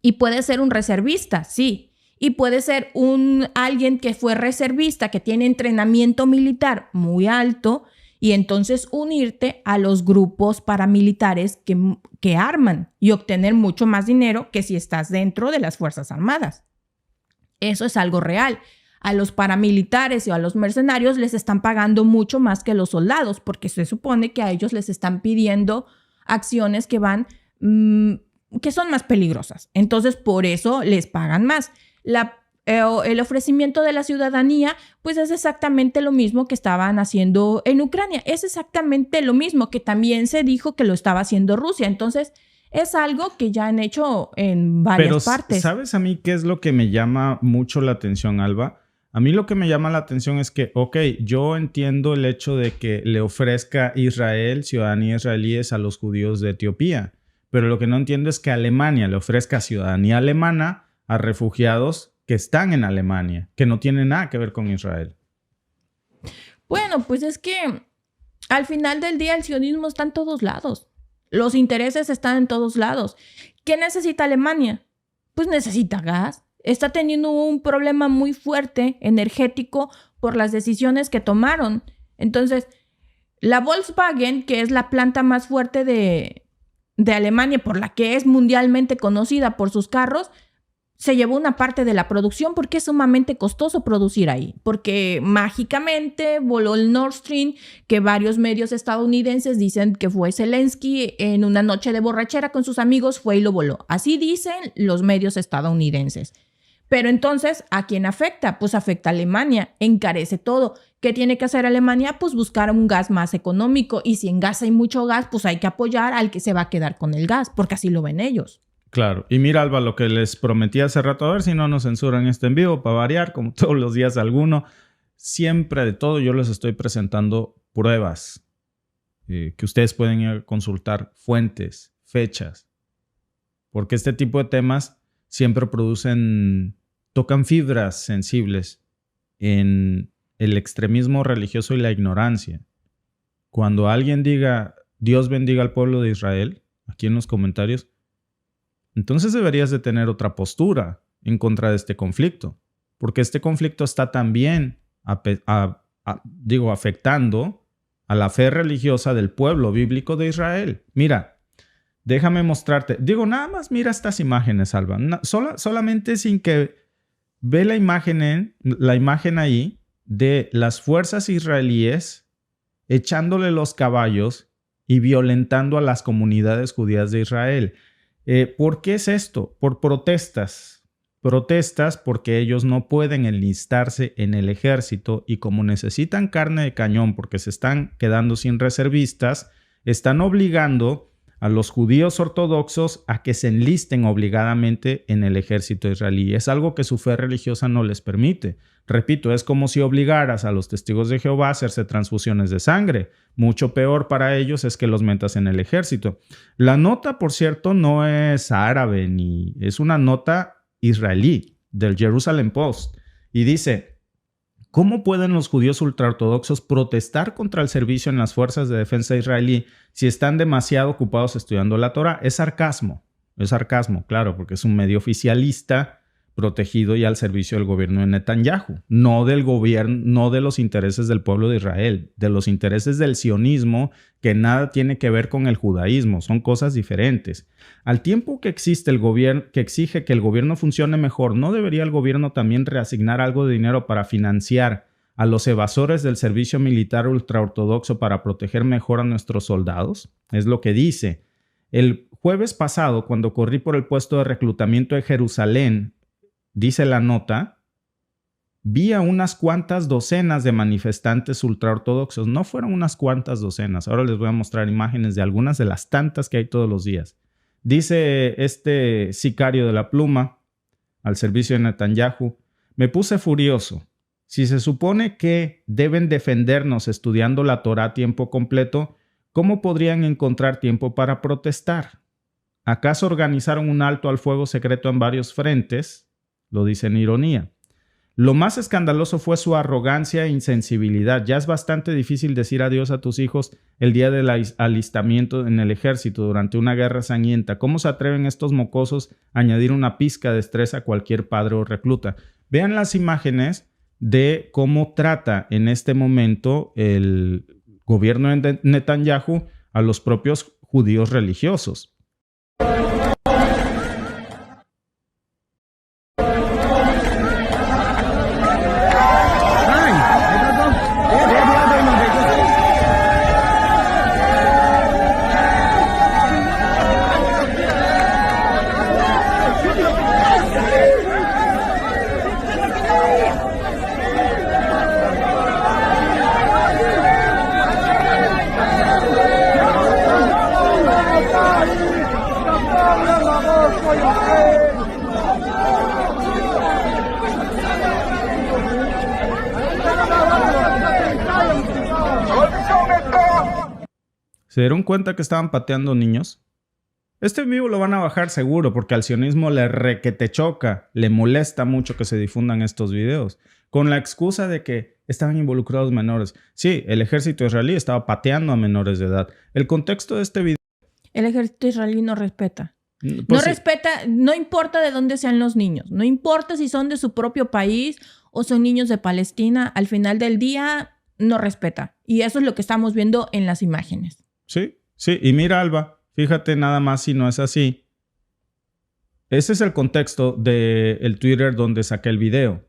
y puede ser un reservista, sí. Y puede ser alguien que fue reservista, que tiene entrenamiento militar muy alto, y entonces unirte a los grupos paramilitares que arman y obtener mucho más dinero que si estás dentro de las Fuerzas Armadas. Eso es algo real. A los paramilitares o a los mercenarios les están pagando mucho más que a los soldados, porque se supone que a ellos les están pidiendo acciones que van... que son más peligrosas. Entonces, por eso les pagan más. El ofrecimiento de la ciudadanía, pues es exactamente lo mismo que estaban haciendo en Ucrania. Es exactamente lo mismo que también se dijo que lo estaba haciendo Rusia. Entonces, es algo que ya han hecho en varias partes. ¿Sabes a mí qué es lo que me llama mucho la atención, Alba? A mí lo que me llama la atención es que, yo entiendo el hecho de que le ofrezca Israel ciudadanía israelíes a los judíos de Etiopía. Pero lo que no entiendo es que Alemania le ofrezca ciudadanía alemana a refugiados que están en Alemania, que no tienen nada que ver con Israel. Bueno, pues es que al final del día el sionismo está en todos lados. Los intereses están en todos lados. ¿Qué necesita Alemania? Pues necesita gas. Está teniendo un problema muy fuerte energético por las decisiones que tomaron. Entonces, la Volkswagen, que es la planta más fuerte de Alemania, por la que es mundialmente conocida por sus carros, se llevó una parte de la producción porque es sumamente costoso producir ahí. Porque mágicamente voló el Nord Stream, que varios medios estadounidenses dicen que fue Zelensky en una noche de borrachera con sus amigos, fue y lo voló. Así dicen los medios estadounidenses. Pero entonces, ¿a quién afecta? Pues afecta a Alemania, encarece todo. ¿Qué tiene que hacer Alemania? Pues buscar un gas más económico. Y si en gas hay mucho gas, pues hay que apoyar al que se va a quedar con el gas, porque así lo ven ellos. Claro. Y mira, Alba, lo que les prometí hace rato, a ver si no nos censuran este en vivo, para variar, como todos los días alguno. Siempre de todo yo les estoy presentando pruebas que ustedes pueden ir a consultar, fuentes, fechas. Porque este tipo de temas siempre tocan fibras sensibles en el extremismo religioso y la ignorancia. Cuando alguien diga, Dios bendiga al pueblo de Israel, aquí en los comentarios, entonces deberías de tener otra postura en contra de este conflicto. Porque este conflicto está también afectando a la fe religiosa del pueblo bíblico de Israel. Mira, déjame mostrarte. Nada más mira estas imágenes, Alba. Solamente sin que ve la imagen ahí de las fuerzas israelíes echándole los caballos y violentando a las comunidades judías de Israel. ¿Por qué es esto? Por protestas. Protestas porque ellos no pueden enlistarse en el ejército y como necesitan carne de cañón porque se están quedando sin reservistas, están obligando a los judíos ortodoxos a que se enlisten obligadamente en el ejército israelí. Es algo que su fe religiosa no les permite. Repito, es como si obligaras a los testigos de Jehová a hacerse transfusiones de sangre. Mucho peor para ellos es que los metas en el ejército. La nota, por cierto, no es árabe ni es una nota israelí del Jerusalem Post y dice: ¿cómo pueden los judíos ultraortodoxos protestar contra el servicio en las fuerzas de defensa israelí si están demasiado ocupados estudiando la Torá? Es sarcasmo, claro, porque es un medio oficialista protegido y al servicio del gobierno de Netanyahu, no del gobierno, no de los intereses del pueblo de Israel, de los intereses del sionismo, que nada tiene que ver con el judaísmo, son cosas diferentes. Al tiempo que existe el gobierno, que exige que el gobierno funcione mejor, ¿no debería el gobierno también reasignar algo de dinero para financiar a los evasores del servicio militar ultraortodoxo para proteger mejor a nuestros soldados? Es lo que dice. El jueves pasado, cuando corrí por el puesto de reclutamiento de Jerusalén, dice la nota, vi a unas cuantas docenas de manifestantes ultraortodoxos. No fueron unas cuantas docenas. Ahora les voy a mostrar imágenes de algunas de las tantas que hay todos los días. Dice este sicario de la pluma al servicio de Netanyahu: me puse furioso. Si se supone que deben defendernos estudiando la Torá a tiempo completo, ¿cómo podrían encontrar tiempo para protestar? ¿Acaso organizaron un alto al fuego secreto en varios frentes? Lo dice en ironía. Lo más escandaloso fue su arrogancia e insensibilidad. Ya es bastante difícil decir adiós a tus hijos el día del alistamiento en el ejército durante una guerra sangrienta. ¿Cómo se atreven estos mocosos a añadir una pizca de estrés a cualquier padre o recluta? Vean las imágenes de cómo trata en este momento el gobierno de Netanyahu a los propios judíos religiosos. ¿Se dieron cuenta que estaban pateando niños? Este vivo lo van a bajar seguro porque al sionismo le requete choca, le molesta mucho que se difundan estos videos, con la excusa de que estaban involucrados menores. Sí, el ejército israelí estaba pateando a menores de edad. El contexto de este video... El ejército israelí no respeta. Pues No sí. respeta, no importa de dónde sean los niños, no importa si son de su propio país o son niños de Palestina, al final del día no respeta. Y eso es lo que estamos viendo en las imágenes. Sí, sí. Y mira, Alba, fíjate nada más si no es así. Ese es el contexto del Twitter donde saqué el video.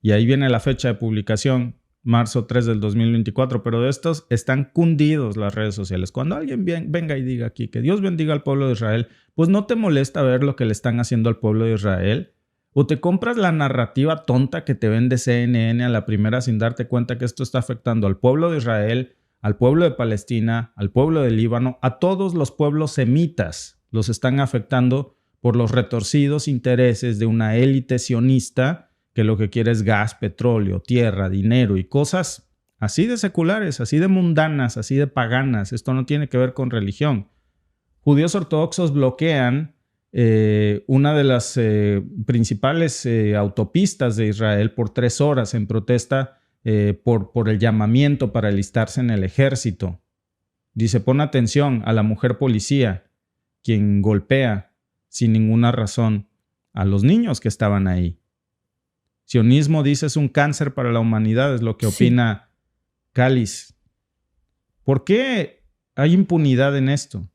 Y ahí viene la fecha de publicación, marzo 3 del 2024. Pero de estos están cundidos las redes sociales. Cuando alguien venga y diga aquí que Dios bendiga al pueblo de Israel, pues no te molesta ver lo que le están haciendo al pueblo de Israel. O te compras la narrativa tonta que te vende CNN a la primera sin darte cuenta que esto está afectando al pueblo de Israel, al pueblo de Palestina, al pueblo de Líbano, a todos los pueblos semitas. Los están afectando por los retorcidos intereses de una élite sionista que lo que quiere es gas, petróleo, tierra, dinero y cosas así de seculares, así de mundanas, así de paganas. Esto no tiene que ver con religión. Judíos ortodoxos bloquean una de las principales autopistas de Israel por 3 horas en protesta por el llamamiento para alistarse en el ejército. Dice, pon atención a la mujer policía, quien golpea sin ninguna razón a los niños que estaban ahí. Sionismo, dice, es un cáncer para la humanidad, es lo que opina Cáliz. ¿Por qué hay impunidad en esto?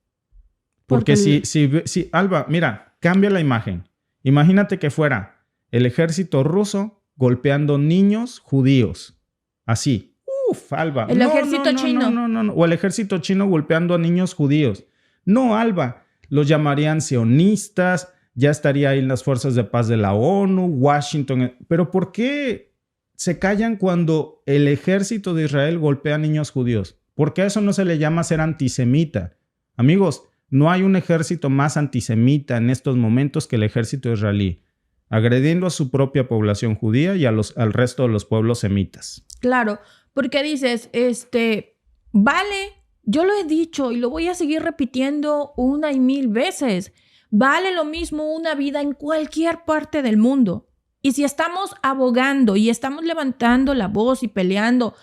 Porque si Alba, mira, cambia la imagen. Imagínate que fuera el ejército ruso golpeando niños judíos. Así. Uf, Alba. El ejército chino. No. O el ejército chino golpeando a niños judíos. No, Alba. los llamarían sionistas, ya estaría ahí las fuerzas de paz de la ONU, Washington. Pero ¿por qué se callan cuando el ejército de Israel golpea a niños judíos? ¿Por qué a eso no se le llama ser antisemita? Amigos, no hay un ejército más antisemita en estos momentos que el ejército israelí, agrediendo a su propia población judía y al resto de los pueblos semitas. Claro, porque dices, vale, yo lo he dicho y lo voy a seguir repitiendo 1 y 1000 veces. Vale lo mismo una vida en cualquier parte del mundo. Y si estamos abogando y estamos levantando la voz y peleando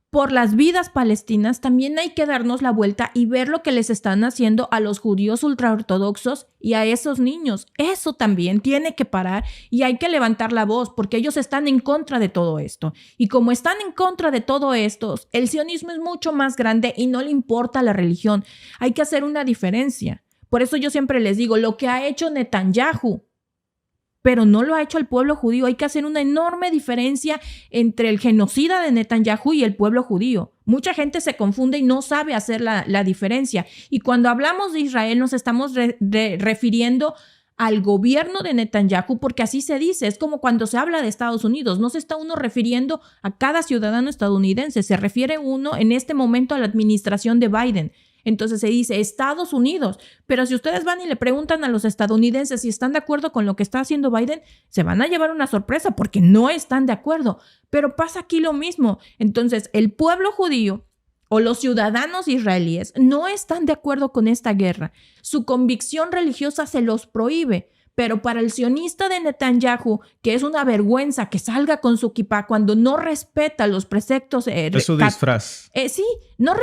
por las vidas palestinas, también hay que darnos la vuelta y ver lo que les están haciendo a los judíos ultraortodoxos y a esos niños. Eso también tiene que parar y hay que levantar la voz porque ellos están en contra de todo esto. Y como están en contra de todo esto, el sionismo es mucho más grande y no le importa la religión. Hay que hacer una diferencia. Por eso yo siempre les digo, lo que ha hecho Netanyahu, pero no lo ha hecho el pueblo judío. Hay que hacer una enorme diferencia entre el genocida de Netanyahu y el pueblo judío. Mucha gente se confunde y no sabe hacer la diferencia. Y cuando hablamos de Israel nos estamos refiriendo al gobierno de Netanyahu, porque así se dice. Es como cuando se habla de Estados Unidos. No se está uno refiriendo a cada ciudadano estadounidense. Se refiere uno en este momento a la administración de Biden. Entonces se dice Estados Unidos, pero si ustedes van y le preguntan a los estadounidenses si están de acuerdo con lo que está haciendo Biden, se van a llevar una sorpresa porque no están de acuerdo. Pero pasa aquí lo mismo. Entonces el pueblo judío o los ciudadanos israelíes no están de acuerdo con esta guerra. Su convicción religiosa se los prohíbe. Pero para el sionista de Netanyahu, que es una vergüenza que salga con su kipá cuando no respeta los preceptos... es su disfraz. Sí, no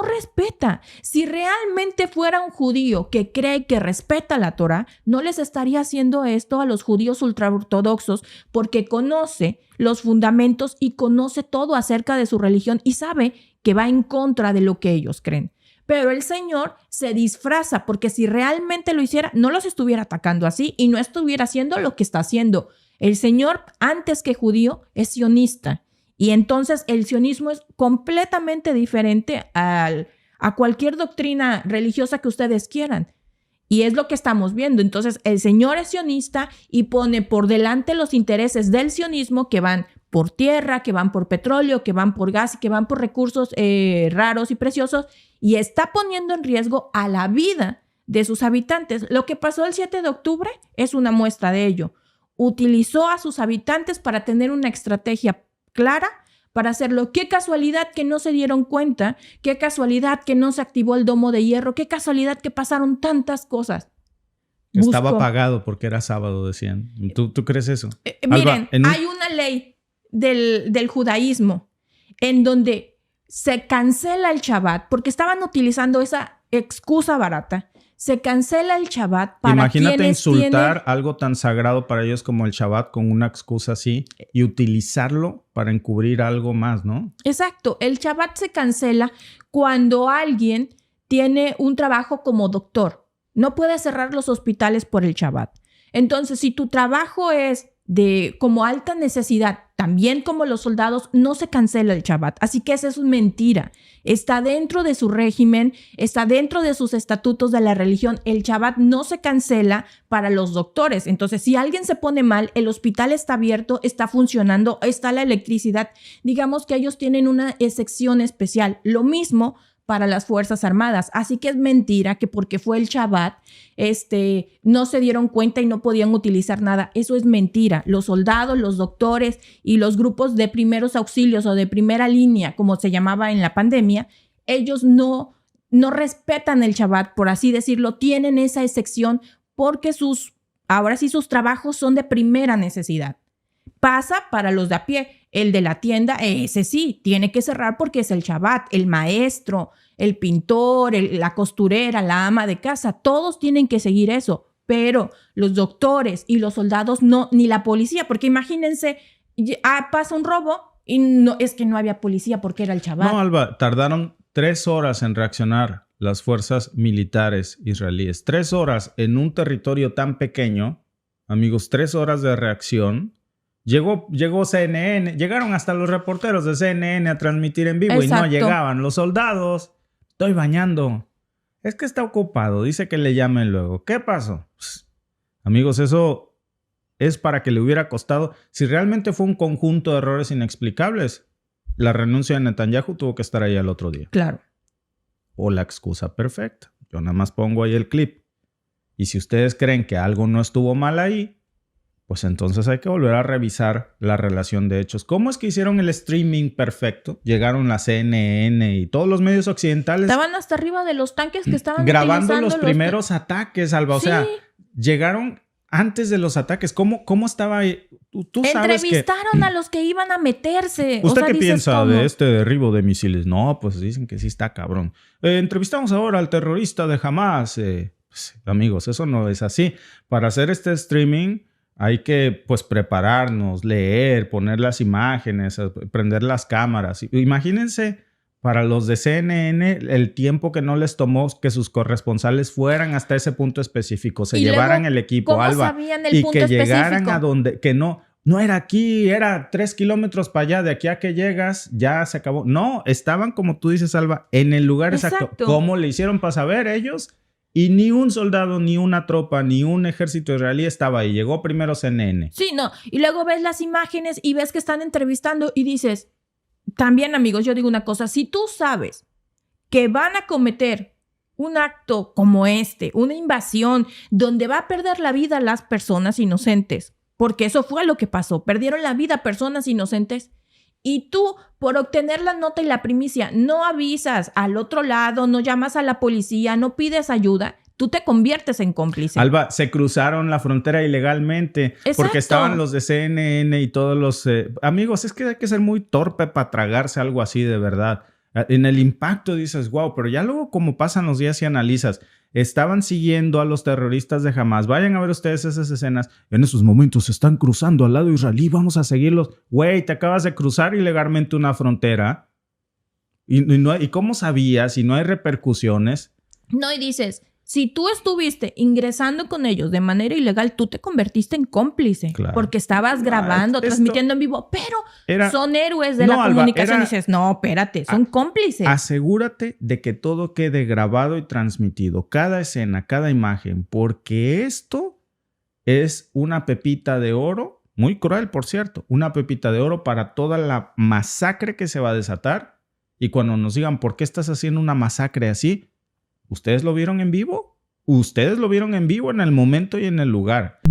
respeta. Si realmente fuera un judío que cree que respeta la Torá, no les estaría haciendo esto a los judíos ultraortodoxos porque conoce los fundamentos y conoce todo acerca de su religión y sabe que va en contra de lo que ellos creen. Pero el Señor se disfraza porque si realmente lo hiciera, no los estuviera atacando así y no estuviera haciendo lo que está haciendo. El Señor, antes que judío, es sionista. Y entonces el sionismo es completamente diferente a cualquier doctrina religiosa que ustedes quieran. Y es lo que estamos viendo. Entonces el Señor es sionista y pone por delante los intereses del sionismo que van por tierra, que van por petróleo, que van por gas y que van por recursos raros y preciosos, y está poniendo en riesgo a la vida de sus habitantes. Lo que pasó el 7 de octubre es una muestra de ello. Utilizó a sus habitantes para tener una estrategia clara para hacerlo. Qué casualidad que no se dieron cuenta, qué casualidad que no se activó el domo de hierro, qué casualidad que pasaron tantas cosas. Estaba apagado porque era sábado, decían. ¿Tú crees eso? Miren, hay una ley del judaísmo en donde se cancela el Shabbat porque estaban utilizando esa excusa barata. Se cancela el Shabbat para imagínate insultar algo tan sagrado para ellos como el Shabbat con una excusa así y utilizarlo para encubrir algo más, ¿no? Exacto. El Shabbat se cancela cuando alguien tiene un trabajo como doctor. No puede cerrar los hospitales por el Shabbat. Entonces, si tu trabajo es de como alta necesidad, también como los soldados, no se cancela el Shabbat. Así que esa es mentira. Está dentro de su régimen, está dentro de sus estatutos de la religión. El Shabbat no se cancela para los doctores. Entonces, si alguien se pone mal, el hospital está abierto, está funcionando, está la electricidad. Digamos que ellos tienen una excepción especial. Lo mismo para las Fuerzas Armadas. Así que es mentira que porque fue el Shabbat, no se dieron cuenta y no podían utilizar nada. Eso es mentira. Los soldados, los doctores y los grupos de primeros auxilios o de primera línea, como se llamaba en la pandemia, ellos no respetan el Shabbat, por así decirlo. Tienen esa excepción porque ahora sí sus trabajos son de primera necesidad. Pasa para los de a pie. El de la tienda, ese sí, tiene que cerrar porque es el Shabbat. El maestro, el pintor, la costurera, la ama de casa, todos tienen que seguir eso. Pero los doctores y los soldados no, ni la policía, porque imagínense, pasa un robo y no, es que no había policía porque era el Shabbat. No, Alba, tardaron 3 horas en reaccionar las fuerzas militares israelíes. 3 horas en un territorio tan pequeño, amigos, 3 horas de reacción. Llegó CNN, llegaron hasta los reporteros de CNN a transmitir en vivo. Exacto. Y no llegaban los soldados. Estoy bañando. Es que está ocupado, dice que le llamen luego. ¿Qué pasó? Pues, amigos, eso es para que le hubiera costado. Si realmente fue un conjunto de errores inexplicables, la renuncia de Netanyahu tuvo que estar ahí al otro día. Claro. O la excusa perfecta. Yo nada más pongo ahí el clip. Y si ustedes creen que algo no estuvo mal ahí, pues entonces hay que volver a revisar la relación de hechos. ¿Cómo es que hicieron el streaming perfecto? Llegaron la CNN y todos los medios occidentales. Estaban hasta arriba de los tanques que estaban grabando utilizando los primeros ataques, Alba. O Sí. sea, llegaron antes de los ataques. ¿Cómo estaba ahí? Tú sabes que... Entrevistaron a los que iban a meterse. ¿Usted qué dices, piensa ¿cómo? de este derribo de misiles? No, pues dicen que sí está cabrón. Entrevistamos ahora al terrorista de Hamas. Pues, amigos, eso no es así. Para hacer este streaming hay que pues prepararnos, leer, poner las imágenes, prender las cámaras. Imagínense para los de CNN el tiempo que no les tomó que sus corresponsales fueran hasta ese punto específico, se Y llevaran luego, el equipo, ¿cómo Alba, sabían el y punto que llegaran específico? a donde, que no era aquí, era 3 kilómetros para allá, de aquí a que llegas, ya se acabó. No, estaban, como tú dices, Alba, en el lugar exacto. Exacto. ¿Cómo le hicieron para saber ellos? Y ni un soldado, ni una tropa, ni un ejército israelí estaba ahí. Llegó primero CNN. Sí, no. Y luego ves las imágenes y ves que están entrevistando y dices, también amigos, yo digo una cosa, si tú sabes que van a cometer un acto como este, una invasión, donde va a perder la vida las personas inocentes, porque eso fue lo que pasó, perdieron la vida personas inocentes, y tú, por obtener la nota y la primicia, no avisas al otro lado, no llamas a la policía, no pides ayuda, tú te conviertes en cómplice. Alba, se cruzaron la frontera ilegalmente. Exacto. Porque estaban los de CNN y todos los... amigos, es que hay que ser muy torpe para tragarse algo así de verdad. En el impacto dices, wow, pero ya luego como pasan los días y analizas, estaban siguiendo a los terroristas de Hamas. Vayan a ver ustedes esas escenas. En esos momentos se están cruzando al lado israelí, vamos a seguirlos. Güey, te acabas de cruzar ilegalmente una frontera. ¿Y cómo sabías? Y no hay repercusiones. No, y dices, si tú estuviste ingresando con ellos de manera ilegal, tú te convertiste en cómplice. Claro. Porque estabas grabando, transmitiendo en vivo, pero son héroes de la comunicación. Y dices, no, espérate, son cómplices. Asegúrate de que todo quede grabado y transmitido. Cada escena, cada imagen. Porque esto es una pepita de oro. Muy cruel, por cierto. Una pepita de oro para toda la masacre que se va a desatar. Y cuando nos digan, ¿por qué estás haciendo una masacre así? ¿Ustedes lo vieron en vivo? Ustedes lo vieron en vivo en el momento y en el lugar.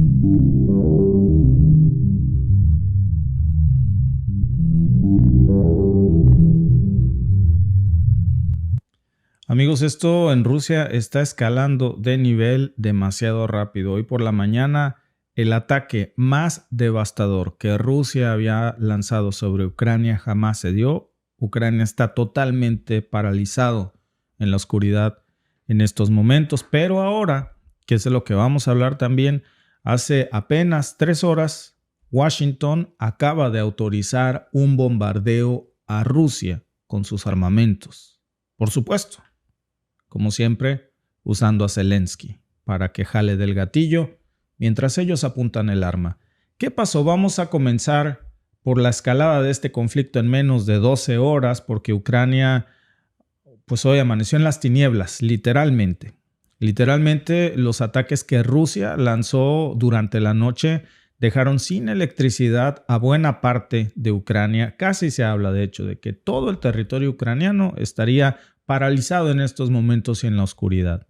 Amigos, esto en Rusia está escalando de nivel demasiado rápido. Hoy por la mañana, el ataque más devastador que Rusia había lanzado sobre Ucrania jamás se dio. Ucrania está totalmente paralizado en la oscuridad en estos momentos, pero ahora, que es de lo que vamos a hablar también, hace apenas 3 horas, Washington acaba de autorizar un bombardeo a Rusia con sus armamentos. Por supuesto, como siempre, usando a Zelensky para que jale del gatillo mientras ellos apuntan el arma. ¿Qué pasó? Vamos a comenzar por la escalada de este conflicto en menos de 12 horas, porque Ucrania pues hoy amaneció en las tinieblas, literalmente. Literalmente los ataques que Rusia lanzó durante la noche dejaron sin electricidad a buena parte de Ucrania. Casi se habla, de hecho, de que todo el territorio ucraniano estaría paralizado en estos momentos y en la oscuridad.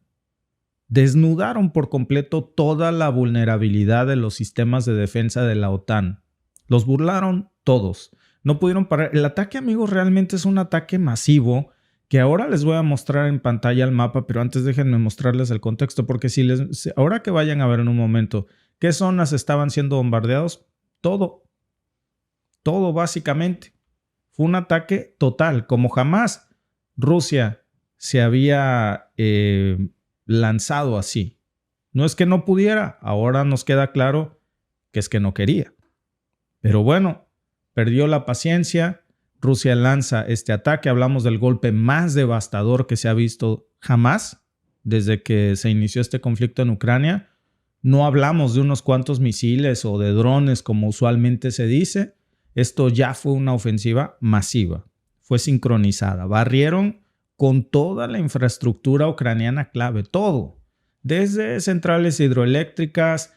Desnudaron por completo toda la vulnerabilidad de los sistemas de defensa de la OTAN. Los burlaron todos. No pudieron parar. El ataque, amigos, realmente es un ataque masivo que ahora les voy a mostrar en pantalla el mapa, pero antes déjenme mostrarles el contexto, porque ahora que vayan a ver en un momento qué zonas estaban siendo bombardeados, todo básicamente. Fue un ataque total, como jamás Rusia se había lanzado así. No es que no pudiera, ahora nos queda claro que es que no quería. Pero bueno, perdió la paciencia. Rusia lanza este ataque. Hablamos del golpe más devastador que se ha visto jamás desde que se inició este conflicto en Ucrania. No hablamos de unos cuantos misiles o de drones como usualmente se dice. Esto ya fue una ofensiva masiva. Fue sincronizada. Barrieron con toda la infraestructura ucraniana clave, todo, desde centrales hidroeléctricas,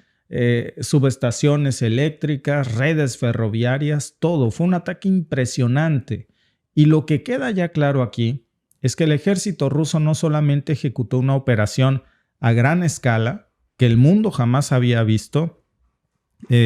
subestaciones eléctricas, redes ferroviarias, todo. Fue un ataque impresionante. Y lo que queda ya claro aquí es que el ejército ruso no solamente ejecutó una operación a gran escala que el mundo jamás había visto,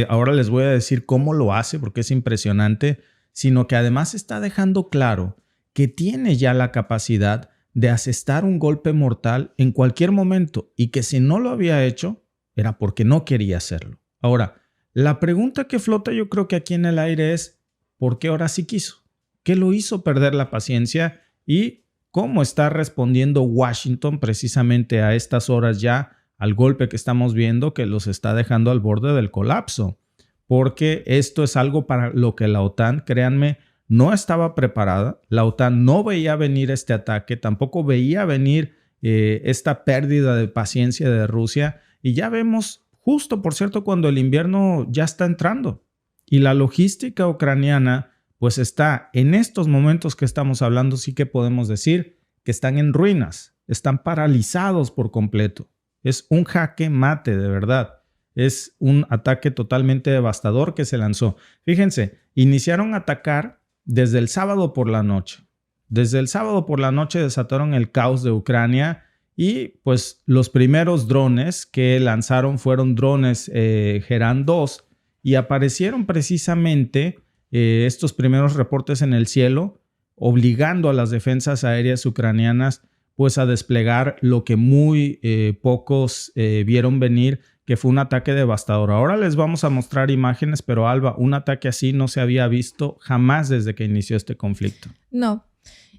ahora les voy a decir cómo lo hace porque es impresionante, sino que además está dejando claro que tiene ya la capacidad de asestar un golpe mortal en cualquier momento y que si no lo había hecho era porque no quería hacerlo. Ahora, la pregunta que flota yo creo que aquí en el aire es ¿por qué ahora sí quiso? ¿Qué lo hizo perder la paciencia? Y cómo está respondiendo Washington precisamente a estas horas ya al golpe que estamos viendo que los está dejando al borde del colapso. Porque esto es algo para lo que la OTAN, créanme, no estaba preparada. La OTAN no veía venir este ataque, tampoco veía venir esta pérdida de paciencia de Rusia. Y ya vemos, justo por cierto, cuando el invierno ya está entrando. Y la logística ucraniana pues está en estos momentos que estamos hablando, sí que podemos decir que están en ruinas, están paralizados por completo. Es un jaque mate, de verdad. Es un ataque totalmente devastador que se lanzó. Fíjense, iniciaron a atacar desde el sábado por la noche. Desde el sábado por la noche desataron el caos de Ucrania y pues los primeros drones que lanzaron fueron drones Geran 2 y aparecieron precisamente estos primeros reportes en el cielo, obligando a las defensas aéreas ucranianas pues a desplegar lo que muy pocos vieron venir, que fue un ataque devastador. Ahora les vamos a mostrar imágenes, pero Alba, un ataque así no se había visto jamás desde que inició este conflicto. No.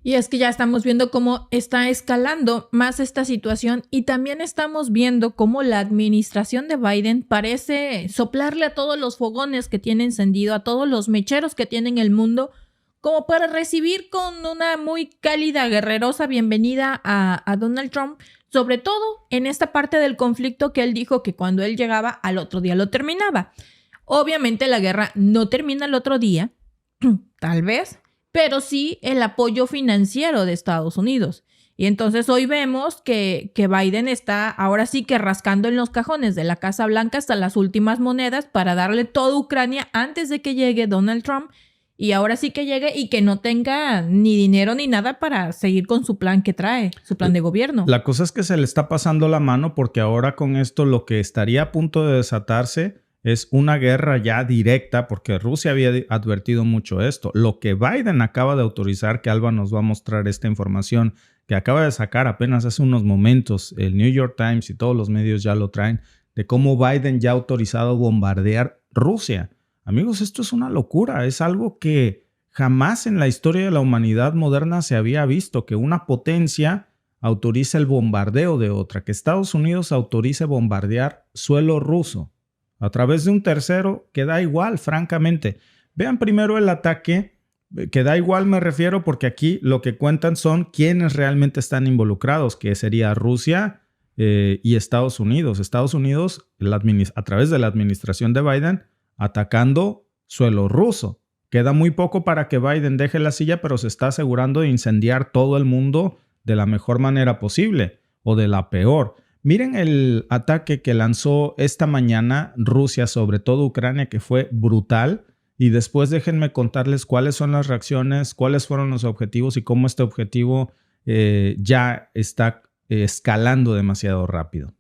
Y es que ya estamos viendo cómo está escalando más esta situación y también estamos viendo cómo la administración de Biden parece soplarle a todos los fogones que tiene encendido, a todos los mecheros que tiene en el mundo, como para recibir con una muy cálida, guerrerosa bienvenida a Donald Trump, sobre todo en esta parte del conflicto que él dijo que cuando él llegaba al otro día lo terminaba. Obviamente la guerra no termina el otro día, tal vez, pero sí el apoyo financiero de Estados Unidos. Y entonces hoy vemos que Biden está ahora sí que rascando en los cajones de la Casa Blanca hasta las últimas monedas para darle toda Ucrania antes de que llegue Donald Trump. Y ahora sí que llegue y que no tenga ni dinero ni nada para seguir con su plan que trae, su plan de gobierno. La cosa es que se le está pasando la mano porque ahora con esto lo que estaría a punto de desatarse es una guerra ya directa, porque Rusia había advertido mucho esto. Lo que Biden acaba de autorizar, que Alba nos va a mostrar esta información que acaba de sacar apenas hace unos momentos, el New York Times y todos los medios ya lo traen, de cómo Biden ya ha autorizado bombardear Rusia. Amigos, esto es una locura, es algo que jamás en la historia de la humanidad moderna se había visto, que una potencia autorice el bombardeo de otra, que Estados Unidos autorice bombardear suelo ruso a través de un tercero, que da igual, francamente. Vean primero el ataque, que da igual me refiero porque aquí lo que cuentan son quienes realmente están involucrados, que sería Rusia y Estados Unidos. Estados Unidos, a través de la administración de Biden, atacando suelo ruso. Queda muy poco para que Biden deje la silla, pero se está asegurando de incendiar todo el mundo de la mejor manera posible o de la peor. Miren el ataque que lanzó esta mañana Rusia sobre todo Ucrania, que fue brutal. Y después déjenme contarles cuáles son las reacciones, cuáles fueron los objetivos y cómo este objetivo ya está escalando demasiado rápido.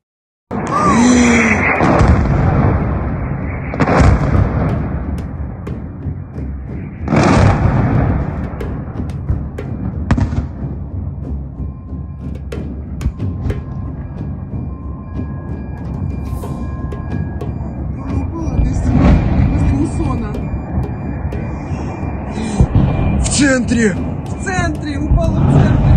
В центре! Упало в центре!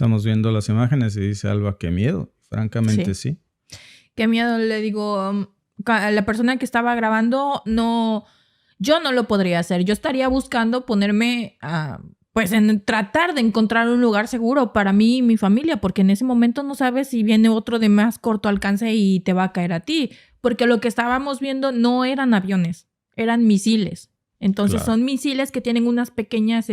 Estamos viendo las imágenes y dice Alba, qué miedo. Francamente sí. Qué miedo, le digo, a la persona que estaba grabando, no, yo no lo podría hacer. Yo estaría buscando ponerme pues en tratar de encontrar un lugar seguro para mí y mi familia, porque en ese momento no sabes si viene otro de más corto alcance y te va a caer a ti, porque lo que estábamos viendo no eran aviones, eran misiles. Entonces son misiles que tienen unas pequeñas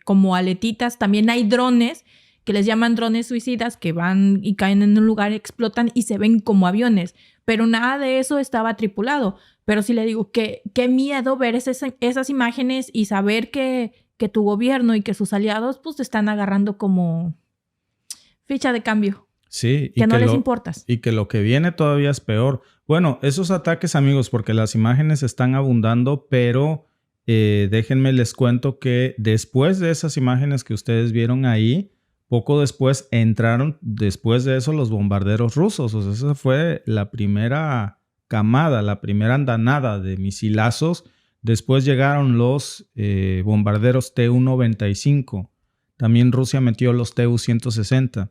como aletitas. También hay drones que les llaman drones suicidas, que van y caen en un lugar, explotan y se ven como aviones, pero nada de eso estaba tripulado. Pero sí le digo que qué miedo ver esas imágenes y saber que tu gobierno y que sus aliados pues te están agarrando como ficha de cambio. Sí. Que no les importas. Y que lo que viene todavía es peor. Bueno, esos ataques, amigos, porque las imágenes están abundando, pero déjenme les cuento que después de esas imágenes que ustedes vieron ahí, poco después entraron, después de eso, los bombarderos rusos. O sea, esa fue la primera camada, la primera andanada de misilazos. Después llegaron los bombarderos Tu-95. También Rusia metió los Tu-160.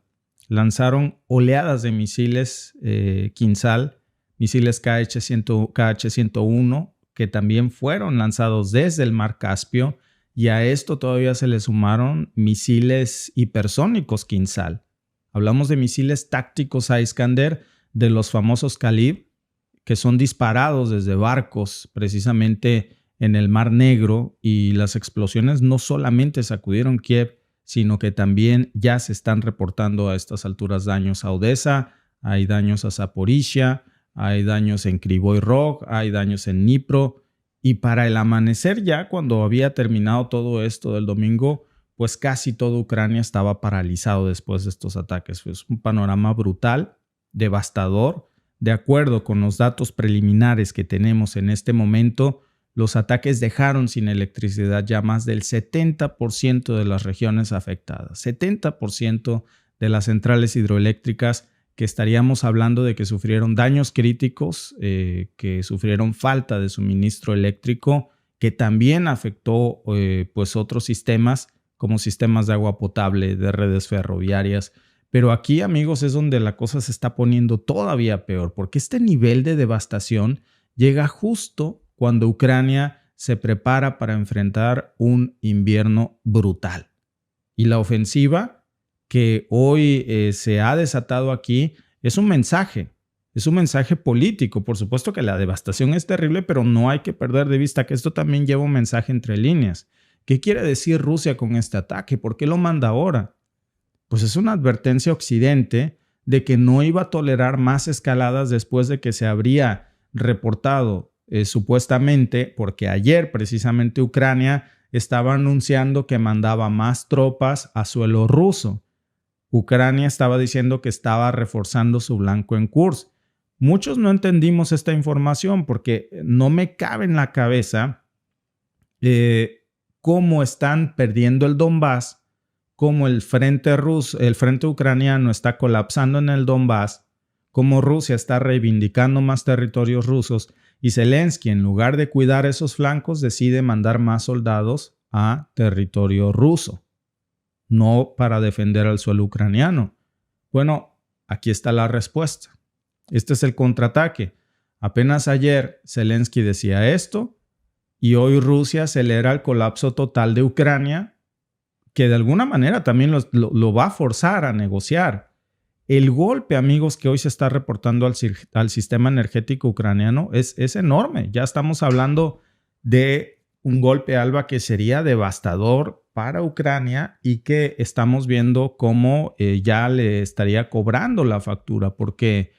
Lanzaron oleadas de misiles Kinzhal, misiles KH-101, que también fueron lanzados desde el Mar Caspio. Y a esto todavía se le sumaron misiles hipersónicos Kinzhal. Hablamos de misiles tácticos a Iskander de los famosos Kalib, que son disparados desde barcos precisamente en el Mar Negro, y las explosiones no solamente sacudieron Kiev, sino que también ya se están reportando a estas alturas daños a Odessa, hay daños a Zaporizhia, hay daños en Kryvyi Rog, hay daños en Dnipro. Y para el amanecer ya, cuando había terminado todo esto del domingo, pues casi toda Ucrania estaba paralizado después de estos ataques. Es un panorama brutal, devastador. De acuerdo con los datos preliminares que tenemos en este momento, los ataques dejaron sin electricidad ya más del 70% de las regiones afectadas. 70% de las centrales hidroeléctricas, que estaríamos hablando de que sufrieron daños críticos, que sufrieron falta de suministro eléctrico, que también afectó pues otros sistemas como sistemas de agua potable, de redes ferroviarias. Pero aquí, amigos, es donde la cosa se está poniendo todavía peor, porque este nivel de devastación llega justo cuando Ucrania se prepara para enfrentar un invierno brutal. Y la ofensiva que hoy se ha desatado aquí es un mensaje político. Por supuesto que la devastación es terrible, pero no hay que perder de vista que esto también lleva un mensaje entre líneas. ¿Qué quiere decir Rusia con este ataque? ¿Por qué lo manda ahora? Pues es una advertencia a Occidente de que no iba a tolerar más escaladas después de que se habría reportado supuestamente, porque ayer precisamente Ucrania estaba anunciando que mandaba más tropas a suelo ruso. Ucrania estaba diciendo que estaba reforzando su blanco en Kursk. Muchos no entendimos esta información porque no me cabe en la cabeza cómo están perdiendo el Donbass, cómo el frente ucraniano está colapsando en el Donbass, cómo Rusia está reivindicando más territorios rusos y Zelensky, en lugar de cuidar esos flancos, decide mandar más soldados a territorio ruso. No para defender al suelo ucraniano. Bueno, aquí está la respuesta. Este es el contraataque. Apenas ayer Zelensky decía esto y hoy Rusia acelera el colapso total de Ucrania, que de alguna manera también lo va a forzar a negociar. El golpe, amigos, que hoy se está reportando al sistema energético ucraniano es enorme. Ya estamos hablando de un golpe, Alba, que sería devastador para Ucrania y que estamos viendo cómo ya le estaría cobrando la factura, porque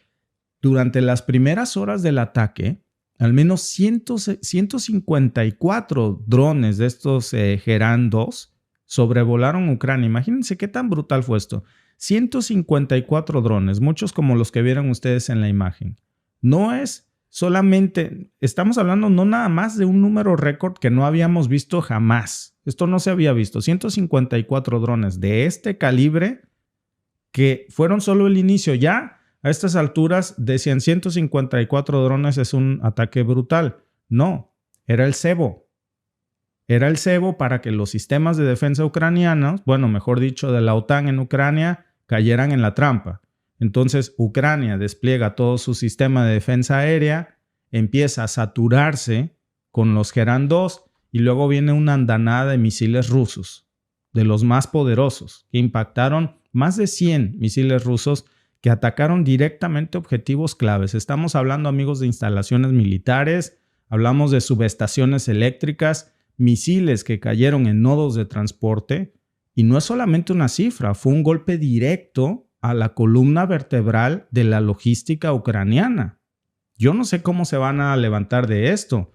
durante las primeras horas del ataque, al menos 154 drones de estos Geran 2 sobrevolaron Ucrania. Imagínense qué tan brutal fue esto. 154 drones, muchos como los que vieron ustedes en la imagen. No es solamente, estamos hablando no nada más de un número récord que no habíamos visto jamás. Esto no se había visto. 154 drones de este calibre que fueron solo el inicio. Ya a estas alturas decían 154 drones es un ataque brutal. No, era el cebo. Era el cebo para que los sistemas de defensa ucranianos, bueno, mejor dicho, de la OTAN en Ucrania, cayeran en la trampa. Entonces, Ucrania despliega todo su sistema de defensa aérea, empieza a saturarse con los Gerán 2 y luego viene una andanada de misiles rusos, de los más poderosos, que impactaron más de 100 misiles rusos que atacaron directamente objetivos claves. Estamos hablando, amigos, de instalaciones militares, hablamos de subestaciones eléctricas, misiles que cayeron en nodos de transporte, y no es solamente una cifra, fue un golpe directo a la columna vertebral de la logística ucraniana. Yo no sé cómo se van a levantar de esto.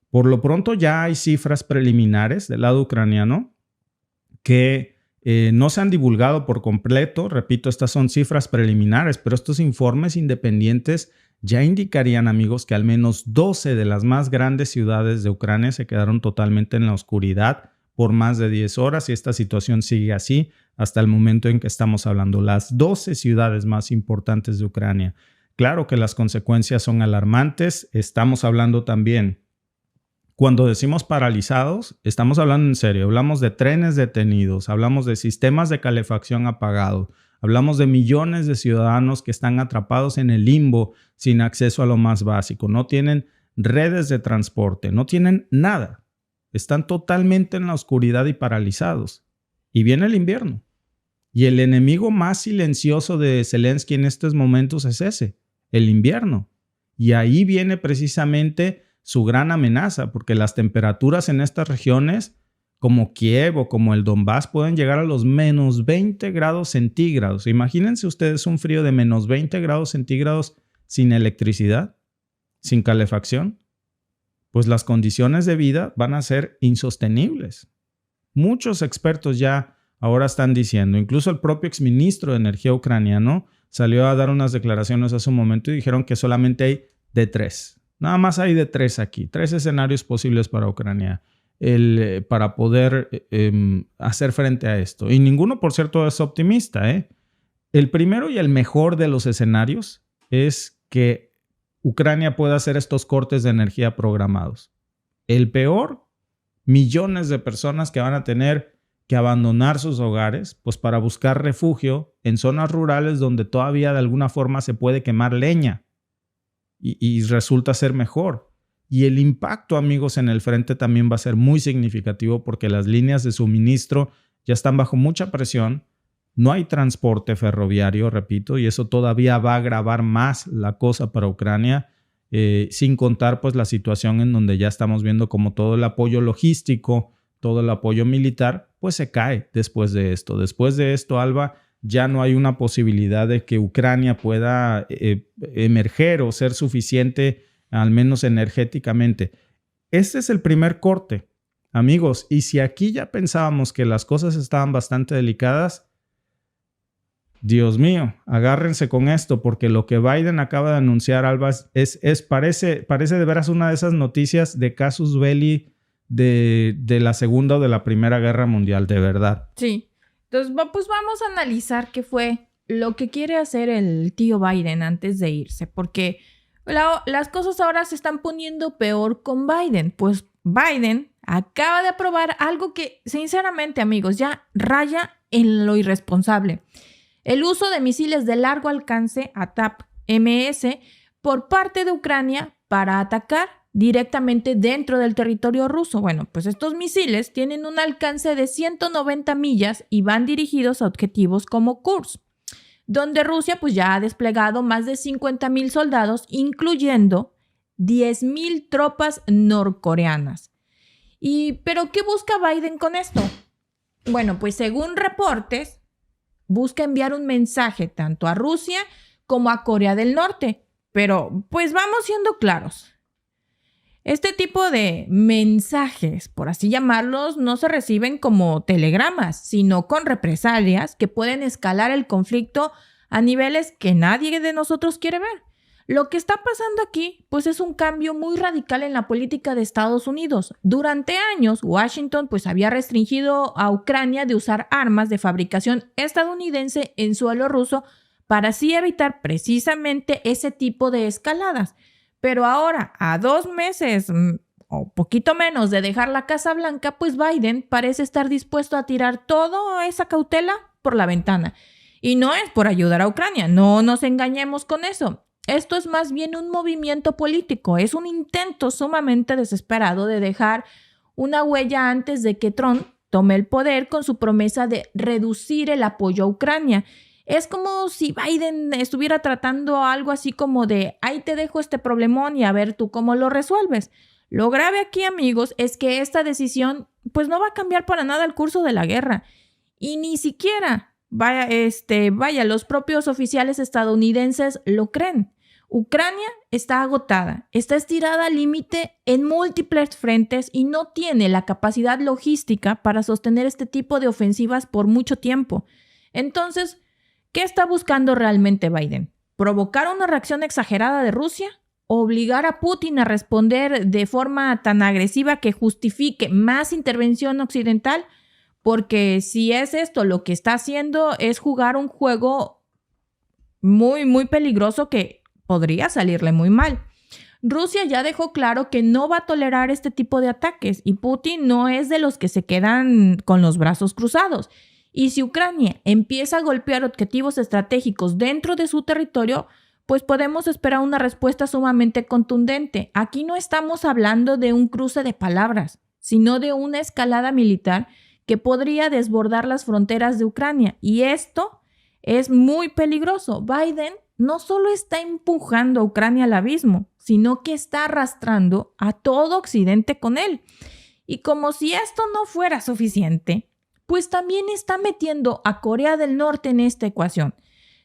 Por lo pronto ya hay cifras preliminares del lado ucraniano que no se han divulgado por completo. Repito, estas son cifras preliminares, pero estos informes independientes ya indicarían, amigos, que al menos 12 de las más grandes ciudades de Ucrania se quedaron totalmente en la oscuridad por más de 10 horas y esta situación sigue así hasta el momento en que estamos hablando. Las 12 ciudades más importantes de Ucrania. Claro que las consecuencias son alarmantes. Estamos hablando también, cuando decimos paralizados, estamos hablando en serio. Hablamos de trenes detenidos, hablamos de sistemas de calefacción apagados, hablamos de millones de ciudadanos que están atrapados en el limbo sin acceso a lo más básico. No tienen redes de transporte, no tienen nada. Están totalmente en la oscuridad y paralizados. Y viene el invierno. Y el enemigo más silencioso de Zelensky en estos momentos es ese, el invierno. Y ahí viene precisamente su gran amenaza, porque las temperaturas en estas regiones, como Kiev o como el Donbass, pueden llegar a los menos 20 grados centígrados. Imagínense ustedes un frío de menos 20 grados centígrados sin electricidad, sin calefacción. Pues las condiciones de vida van a ser insostenibles. Muchos expertos ya ahora están diciendo, incluso el propio exministro de Energía ucraniano salió a dar unas declaraciones hace un momento y dijeron que solamente hay de 3. Nada más hay de 3 aquí, 3 escenarios posibles para Ucrania para poder hacer frente a esto. Y ninguno, por cierto, es optimista. El primero y el mejor de los escenarios es que Ucrania pueda hacer estos cortes de energía programados. El peor, millones de personas que van a tener que abandonar sus hogares pues para buscar refugio en zonas rurales donde todavía de alguna forma se puede quemar leña y resulta ser mejor. Y el impacto, amigos, en el frente también va a ser muy significativo porque las líneas de suministro ya están bajo mucha presión. No hay transporte ferroviario, repito, y eso todavía va a agravar más la cosa para Ucrania, sin contar pues la situación en donde ya estamos viendo como todo el apoyo logístico, todo el apoyo militar, pues se cae después de esto. Después de esto, Alba, ya no hay una posibilidad de que Ucrania pueda emerger o ser suficiente, al menos energéticamente. Este es el primer corte, amigos, y si aquí ya pensábamos que las cosas estaban bastante delicadas, Dios mío, agárrense con esto, porque lo que Biden acaba de anunciar, Alba, parece de veras una de esas noticias de casus belli de la Segunda o de la Primera Guerra Mundial, de verdad. Sí. Entonces, pues vamos a analizar qué fue lo que quiere hacer el tío Biden antes de irse, porque las cosas ahora se están poniendo peor con Biden. Pues Biden acaba de aprobar algo que, sinceramente, amigos, ya raya en lo irresponsable. El uso de misiles de largo alcance, ATACMS, por parte de Ucrania para atacar directamente dentro del territorio ruso. Bueno, pues estos misiles tienen un alcance de 190 millas y van dirigidos a objetivos como Kursk, donde Rusia pues ya ha desplegado más de 50,000 soldados, incluyendo 10,000 tropas norcoreanas. ¿Pero qué busca Biden con esto? Bueno, pues según reportes, busca enviar un mensaje tanto a Rusia como a Corea del Norte. Pero pues vamos siendo claros. Este tipo de mensajes, por así llamarlos, no se reciben como telegramas, sino con represalias que pueden escalar el conflicto a niveles que nadie de nosotros quiere ver. Lo que está pasando aquí, pues es un cambio muy radical en la política de Estados Unidos. Durante años, Washington pues había restringido a Ucrania de usar armas de fabricación estadounidense en suelo ruso para así evitar precisamente ese tipo de escaladas. Pero ahora, a 2 meses o poquito menos de dejar la Casa Blanca, pues Biden parece estar dispuesto a tirar toda esa cautela por la ventana. Y no es por ayudar a Ucrania, no nos engañemos con eso. Esto es más bien un movimiento político, es un intento sumamente desesperado de dejar una huella antes de que Trump tome el poder con su promesa de reducir el apoyo a Ucrania. Es como si Biden estuviera tratando algo así como de, ahí te dejo este problemón y a ver tú cómo lo resuelves. Lo grave aquí, amigos, es que esta decisión pues no va a cambiar para nada el curso de la guerra. Y ni siquiera, los propios oficiales estadounidenses lo creen. Ucrania está agotada, está estirada al límite en múltiples frentes y no tiene la capacidad logística para sostener este tipo de ofensivas por mucho tiempo. Entonces, ¿qué está buscando realmente Biden? ¿Provocar una reacción exagerada de Rusia? ¿Obligar a Putin a responder de forma tan agresiva que justifique más intervención occidental? Porque si es esto lo que está haciendo, es jugar un juego muy, muy peligroso que podría salirle muy mal. Rusia ya dejó claro que no va a tolerar este tipo de ataques y Putin no es de los que se quedan con los brazos cruzados. Y si Ucrania empieza a golpear objetivos estratégicos dentro de su territorio, pues podemos esperar una respuesta sumamente contundente. Aquí no estamos hablando de un cruce de palabras, sino de una escalada militar que podría desbordar las fronteras de Ucrania. Y esto es muy peligroso. Biden no solo está empujando a Ucrania al abismo, sino que está arrastrando a todo Occidente con él. Y como si esto no fuera suficiente, pues también está metiendo a Corea del Norte en esta ecuación.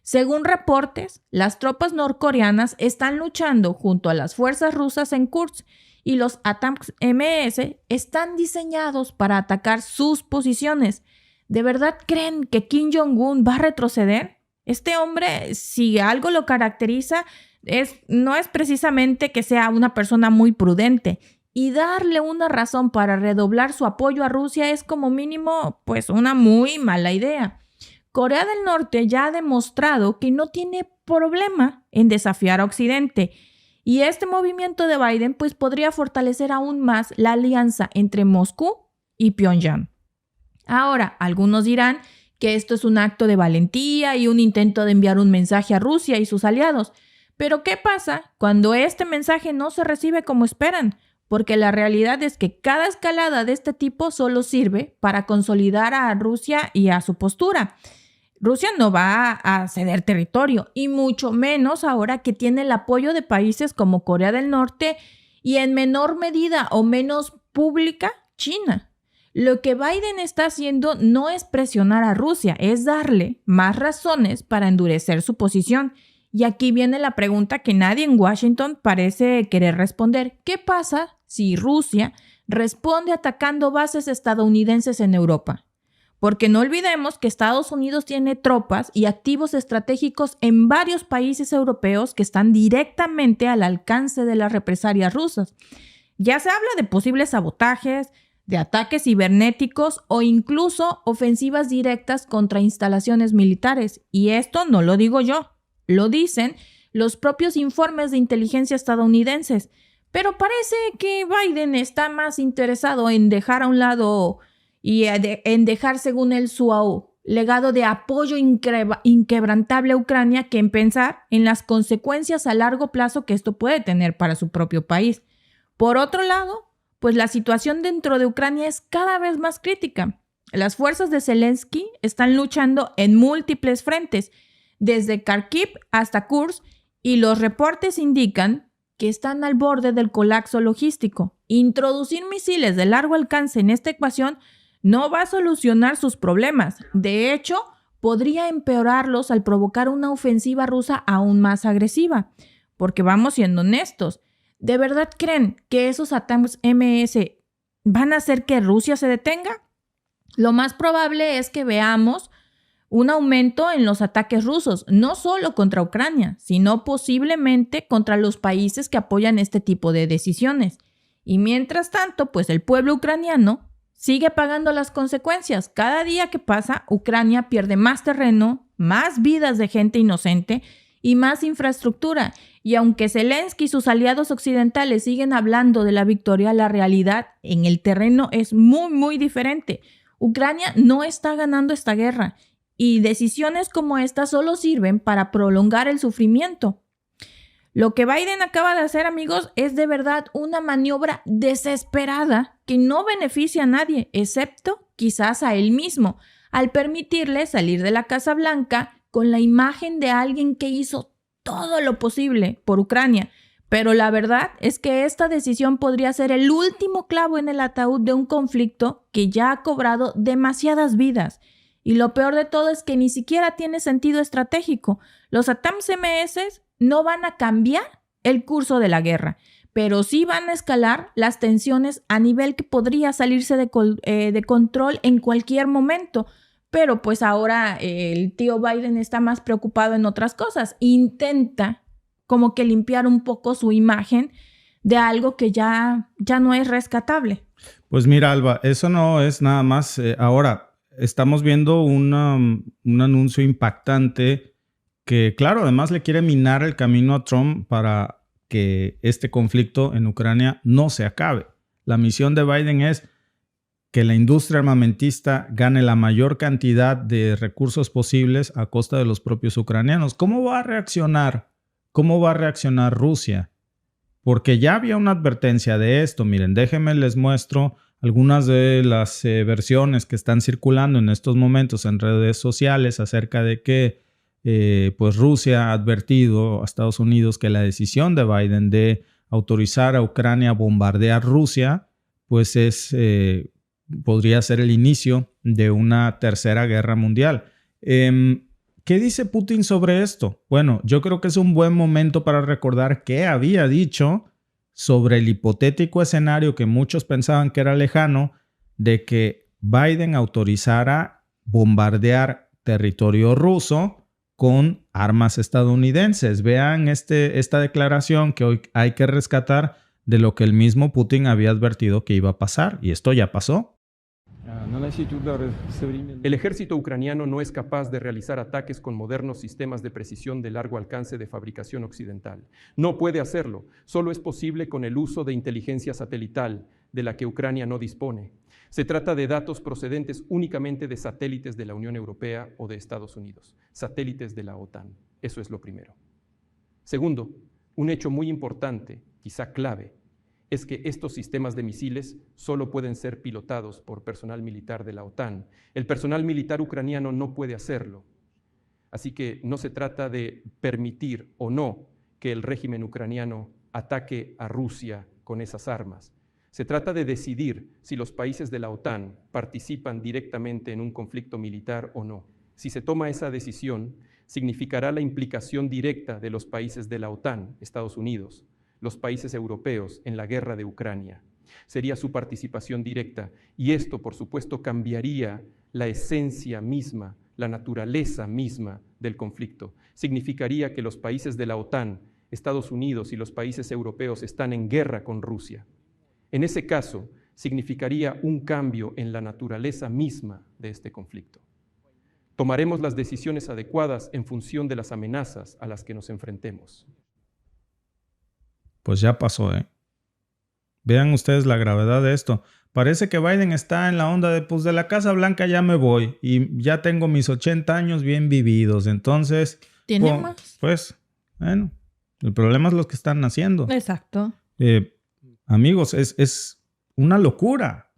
Según reportes, las tropas norcoreanas están luchando junto a las fuerzas rusas en Kursk y los ATACMS están diseñados para atacar sus posiciones. ¿De verdad creen que Kim Jong-un va a retroceder? Este hombre, si algo lo caracteriza, no es precisamente que sea una persona muy prudente. Y darle una razón para redoblar su apoyo a Rusia es como mínimo, pues, una muy mala idea. Corea del Norte ya ha demostrado que no tiene problema en desafiar a Occidente. Y este movimiento de Biden, pues, podría fortalecer aún más la alianza entre Moscú y Pyongyang. Ahora, algunos dirán que esto es un acto de valentía y un intento de enviar un mensaje a Rusia y sus aliados. Pero ¿qué pasa cuando este mensaje no se recibe como esperan? Porque la realidad es que cada escalada de este tipo solo sirve para consolidar a Rusia y a su postura. Rusia no va a ceder territorio, y mucho menos ahora que tiene el apoyo de países como Corea del Norte y en menor medida o menos pública, China. Lo que Biden está haciendo no es presionar a Rusia, es darle más razones para endurecer su posición. Y aquí viene la pregunta que nadie en Washington parece querer responder. ¿Qué pasa si Rusia responde atacando bases estadounidenses en Europa? Porque no olvidemos que Estados Unidos tiene tropas y activos estratégicos en varios países europeos que están directamente al alcance de las represalias rusas. Ya se habla de posibles sabotajes, de ataques cibernéticos o incluso ofensivas directas contra instalaciones militares. Y esto no lo digo yo, lo dicen los propios informes de inteligencia estadounidenses. Pero parece que Biden está más interesado en dejar a un lado y en dejar, según él, su legado de apoyo inquebrantable a Ucrania que en pensar en las consecuencias a largo plazo que esto puede tener para su propio país. Por otro lado, pues la situación dentro de Ucrania es cada vez más crítica. Las fuerzas de Zelensky están luchando en múltiples frentes, desde Kharkiv hasta Kursk, y los reportes indican que están al borde del colapso logístico. Introducir misiles de largo alcance en esta ecuación no va a solucionar sus problemas. De hecho, podría empeorarlos al provocar una ofensiva rusa aún más agresiva. Porque vamos siendo honestos, ¿de verdad creen que esos ataques MS van a hacer que Rusia se detenga? Lo más probable es que veamos un aumento en los ataques rusos, no solo contra Ucrania, sino posiblemente contra los países que apoyan este tipo de decisiones. Y mientras tanto, pues el pueblo ucraniano sigue pagando las consecuencias. Cada día que pasa, Ucrania pierde más terreno, más vidas de gente inocente y más infraestructura. Y aunque Zelensky y sus aliados occidentales siguen hablando de la victoria, la realidad en el terreno es muy, muy diferente. Ucrania no está ganando esta guerra y decisiones como esta solo sirven para prolongar el sufrimiento. Lo que Biden acaba de hacer, amigos, es de verdad una maniobra desesperada que no beneficia a nadie, excepto quizás a él mismo, al permitirle salir de la Casa Blanca con la imagen de alguien que hizo todo lo posible por Ucrania. Pero la verdad es que esta decisión podría ser el último clavo en el ataúd de un conflicto que ya ha cobrado demasiadas vidas. Y lo peor de todo es que ni siquiera tiene sentido estratégico. Los ATACMS no van a cambiar el curso de la guerra, pero sí van a escalar las tensiones a nivel que podría salirse de control en cualquier momento. Pero pues ahora el tío Biden está más preocupado en otras cosas. Intenta como que limpiar un poco su imagen de algo que ya no es rescatable. Pues mira, Alba, eso no es nada más. Ahora, estamos viendo un anuncio impactante que, claro, además le quiere minar el camino a Trump para que este conflicto en Ucrania no se acabe. La misión de Biden es que la industria armamentista gane la mayor cantidad de recursos posibles a costa de los propios ucranianos. ¿Cómo va a reaccionar? ¿Cómo va a reaccionar Rusia? Porque ya había una advertencia de esto. Miren, déjenme les muestro algunas de las versiones que están circulando en estos momentos en redes sociales acerca de que pues Rusia ha advertido a Estados Unidos que la decisión de Biden de autorizar a Ucrania a bombardear Rusia pues podría ser el inicio de una tercera guerra mundial. ¿Qué dice Putin sobre esto? Bueno, yo creo que es un buen momento para recordar qué había dicho sobre el hipotético escenario que muchos pensaban que era lejano de que Biden autorizara bombardear territorio ruso con armas estadounidenses. Vean esta declaración que hoy hay que rescatar de lo que el mismo Putin había advertido que iba a pasar, y esto ya pasó. El ejército ucraniano no es capaz de realizar ataques con modernos sistemas de precisión de largo alcance de fabricación occidental. No puede hacerlo. Solo es posible con el uso de inteligencia satelital, de la que Ucrania no dispone. Se trata de datos procedentes únicamente de satélites de la Unión Europea o de Estados Unidos, satélites de la OTAN. Eso es lo primero. Segundo, un hecho muy importante, quizá clave, es que estos sistemas de misiles solo pueden ser pilotados por personal militar de la OTAN. El personal militar ucraniano no puede hacerlo. Así que no se trata de permitir o no que el régimen ucraniano ataque a Rusia con esas armas. Se trata de decidir si los países de la OTAN participan directamente en un conflicto militar o no. Si se toma esa decisión, significará la implicación directa de los países de la OTAN, Estados Unidos, los países europeos en la guerra de Ucrania. Sería su participación directa y esto, por supuesto, cambiaría la esencia misma, la naturaleza misma del conflicto. Significaría que los países de la OTAN, Estados Unidos y los países europeos están en guerra con Rusia. En ese caso, significaría un cambio en la naturaleza misma de este conflicto. Tomaremos las decisiones adecuadas en función de las amenazas a las que nos enfrentemos. Pues ya pasó, ¿eh? Vean ustedes la gravedad de esto. Parece que Biden está en la onda de, pues de la Casa Blanca ya me voy y ya tengo mis 80 años bien vividos. Entonces, ¿Tiene más? Pues, bueno, el problema es lo que están haciendo. Exacto. Amigos, es una locura.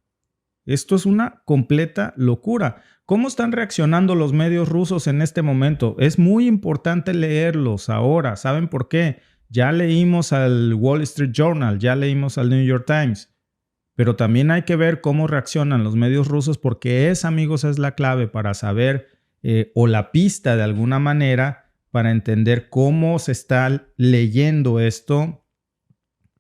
Esto es una completa locura. ¿Cómo están reaccionando los medios rusos en este momento? Es muy importante leerlos ahora. ¿Saben por qué? Ya leímos al Wall Street Journal, ya leímos al New York Times, pero también hay que ver cómo reaccionan los medios rusos porque esa, amigos, es la clave para saber o la pista de alguna manera para entender cómo se está leyendo esto,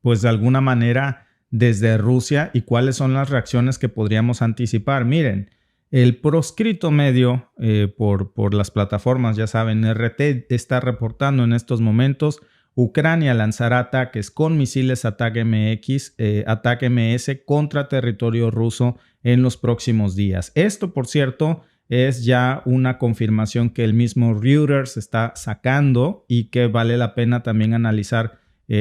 pues de alguna manera desde Rusia y cuáles son las reacciones que podríamos anticipar. Miren, el proscrito medio por las plataformas, ya saben, RT está reportando en estos momentos: Ucrania lanzará ataques con misiles ATAC-MS contra territorio ruso en los próximos días. Esto, por cierto, es ya una confirmación que el mismo Reuters está sacando y que vale la pena también analizar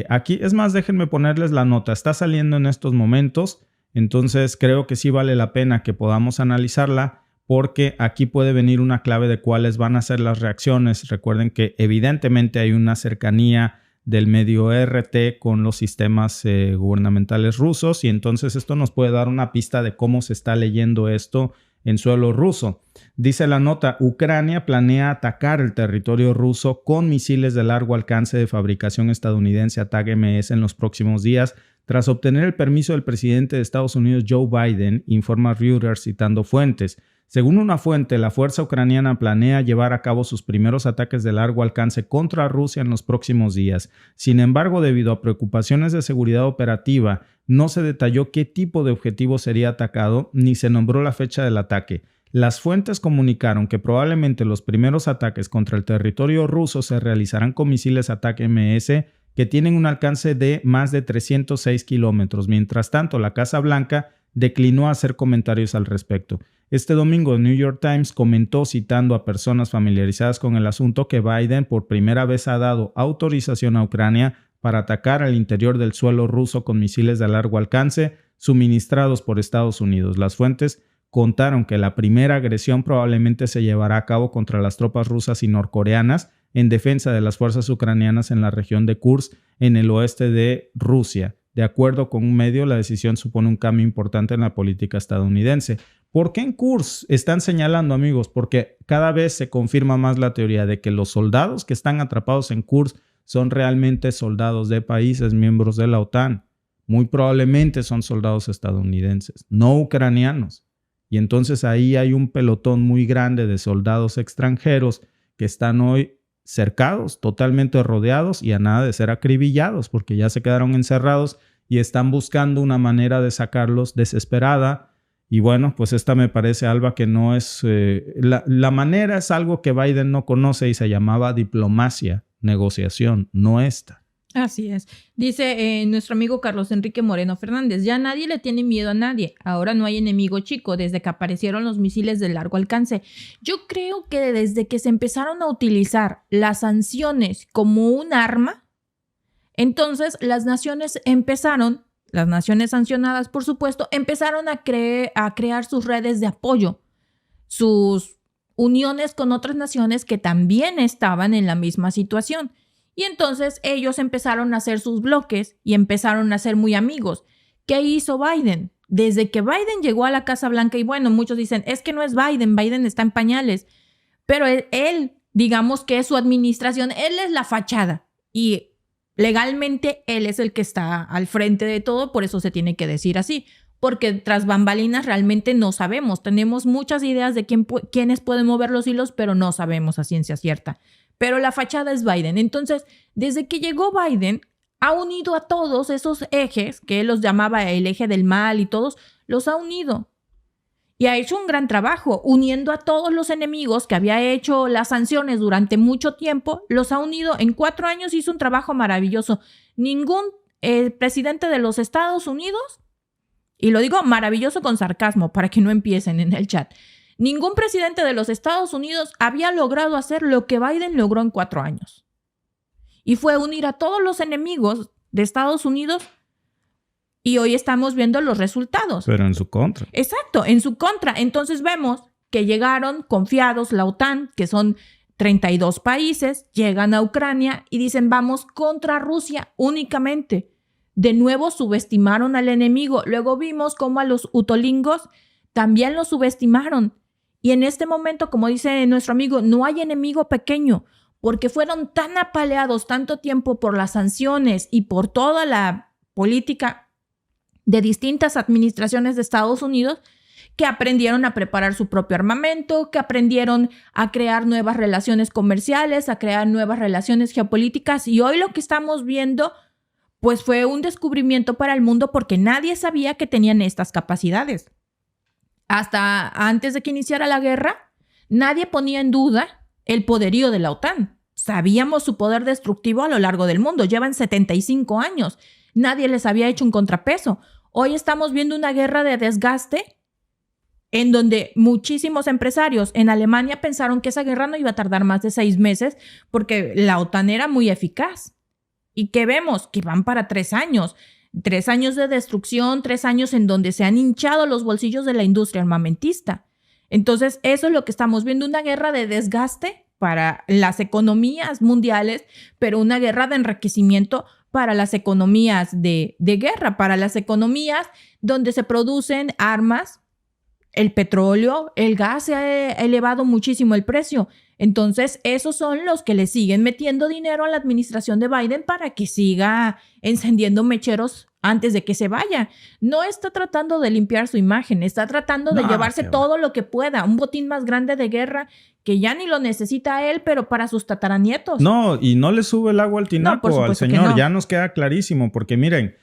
aquí. Es más, déjenme ponerles la nota. Está saliendo en estos momentos, entonces creo que sí vale la pena que podamos analizarla porque aquí puede venir una clave de cuáles van a ser las reacciones. Recuerden que evidentemente hay una cercanía del medio RT con los sistemas gubernamentales rusos y entonces esto nos puede dar una pista de cómo se está leyendo esto en suelo ruso. Dice la nota, Ucrania planea atacar el territorio ruso con misiles de largo alcance de fabricación estadounidense ATACMS en los próximos días, tras obtener el permiso del presidente de Estados Unidos Joe Biden, informa Reuters citando fuentes. Según una fuente, la fuerza ucraniana planea llevar a cabo sus primeros ataques de largo alcance contra Rusia en los próximos días. Sin embargo, debido a preocupaciones de seguridad operativa, no se detalló qué tipo de objetivo sería atacado ni se nombró la fecha del ataque. Las fuentes comunicaron que probablemente los primeros ataques contra el territorio ruso se realizarán con misiles ATACMS que tienen un alcance de más de 306 kilómetros. Mientras tanto, la Casa Blanca declinó hacer comentarios al respecto. Este domingo, el New York Times comentó, citando a personas familiarizadas con el asunto, que Biden por primera vez ha dado autorización a Ucrania para atacar al interior del suelo ruso con misiles de largo alcance suministrados por Estados Unidos. Las fuentes contaron que la primera agresión probablemente se llevará a cabo contra las tropas rusas y norcoreanas en defensa de las fuerzas ucranianas en la región de Kursk, en el oeste de Rusia. De acuerdo con un medio, la decisión supone un cambio importante en la política estadounidense. ¿Por qué en Kursk están señalando, amigos? Porque cada vez se confirma más la teoría de que los soldados que están atrapados en Kursk son realmente soldados de países miembros de la OTAN. Muy probablemente son soldados estadounidenses, no ucranianos. Y entonces ahí hay un pelotón muy grande de soldados extranjeros que están hoy cercados, totalmente rodeados y a nada de ser acribillados porque ya se quedaron encerrados y están buscando una manera de sacarlos desesperada. Y bueno, pues esta me parece, Alba, que no es... la manera es algo que Biden no conoce y se llamaba diplomacia, negociación, no esta. Así es. Dice nuestro amigo Carlos Enrique Moreno Fernández, ya nadie le tiene miedo a nadie. Ahora no hay enemigo chico desde que aparecieron los misiles de largo alcance. Yo creo que desde que se empezaron a utilizar las sanciones como un arma, entonces las naciones sancionadas, por supuesto, empezaron a crear sus redes de apoyo, sus uniones con otras naciones que también estaban en la misma situación. Y entonces ellos empezaron a hacer sus bloques y empezaron a ser muy amigos. ¿Qué hizo Biden? Desde que Biden llegó a la Casa Blanca, y bueno, muchos dicen, es que no es Biden, Biden está en pañales. Pero él, digamos que es su administración, él es la fachada. Y legalmente él es el que está al frente de todo, por eso se tiene que decir así. Porque tras bambalinas realmente no sabemos. Tenemos muchas ideas de quiénes pueden mover los hilos, pero no sabemos a ciencia cierta. Pero la fachada es Biden. Entonces, desde que llegó Biden, ha unido a todos esos ejes, que él los llamaba el eje del mal y todos, los ha unido. Y ha hecho un gran trabajo, uniendo a todos los enemigos que había hecho las sanciones durante mucho tiempo, los ha unido. En 4 años hizo un trabajo maravilloso. Ningún presidente de los Estados Unidos, y lo digo maravilloso con sarcasmo para que no empiecen en el chat, ningún presidente de los Estados Unidos había logrado hacer lo que Biden logró en 4 años. Y fue unir a todos los enemigos de Estados Unidos y hoy estamos viendo los resultados. Pero en su contra. Exacto, en su contra. Entonces vemos que llegaron confiados la OTAN, que son 32 países, llegan a Ucrania y dicen vamos contra Rusia únicamente. De nuevo subestimaron al enemigo. Luego vimos cómo a los utolingos también los subestimaron. Y en este momento, como dice nuestro amigo, no hay enemigo pequeño, porque fueron tan apaleados tanto tiempo por las sanciones y por toda la política de distintas administraciones de Estados Unidos, que aprendieron a preparar su propio armamento, que aprendieron a crear nuevas relaciones comerciales, a crear nuevas relaciones geopolíticas. Y hoy lo que estamos viendo, pues fue un descubrimiento para el mundo porque nadie sabía que tenían estas capacidades. Hasta antes de que iniciara la guerra, nadie ponía en duda el poderío de la OTAN. Sabíamos su poder destructivo a lo largo del mundo. Llevan 75 años. Nadie les había hecho un contrapeso. Hoy estamos viendo una guerra de desgaste en donde muchísimos empresarios en Alemania pensaron que esa guerra no iba a tardar más de 6 meses porque la OTAN era muy eficaz. ¿Y qué vemos? Que van para 3 años. 3 años de destrucción, 3 años en donde se han hinchado los bolsillos de la industria armamentista. Entonces, eso es lo que estamos viendo, una guerra de desgaste para las economías mundiales, pero una guerra de enriquecimiento para las economías de guerra, para las economías donde se producen armas, el petróleo, el gas se ha elevado muchísimo el precio. Entonces, esos son los que le siguen metiendo dinero a la administración de Biden para que siga encendiendo mecheros antes de que se vaya. No está tratando de limpiar su imagen, está tratando de llevarse todo lo que pueda, un botín más grande de guerra que ya ni lo necesita él, pero para sus tataranietos. No, y no le sube el agua al tinaco al señor, ya nos queda clarísimo, porque miren,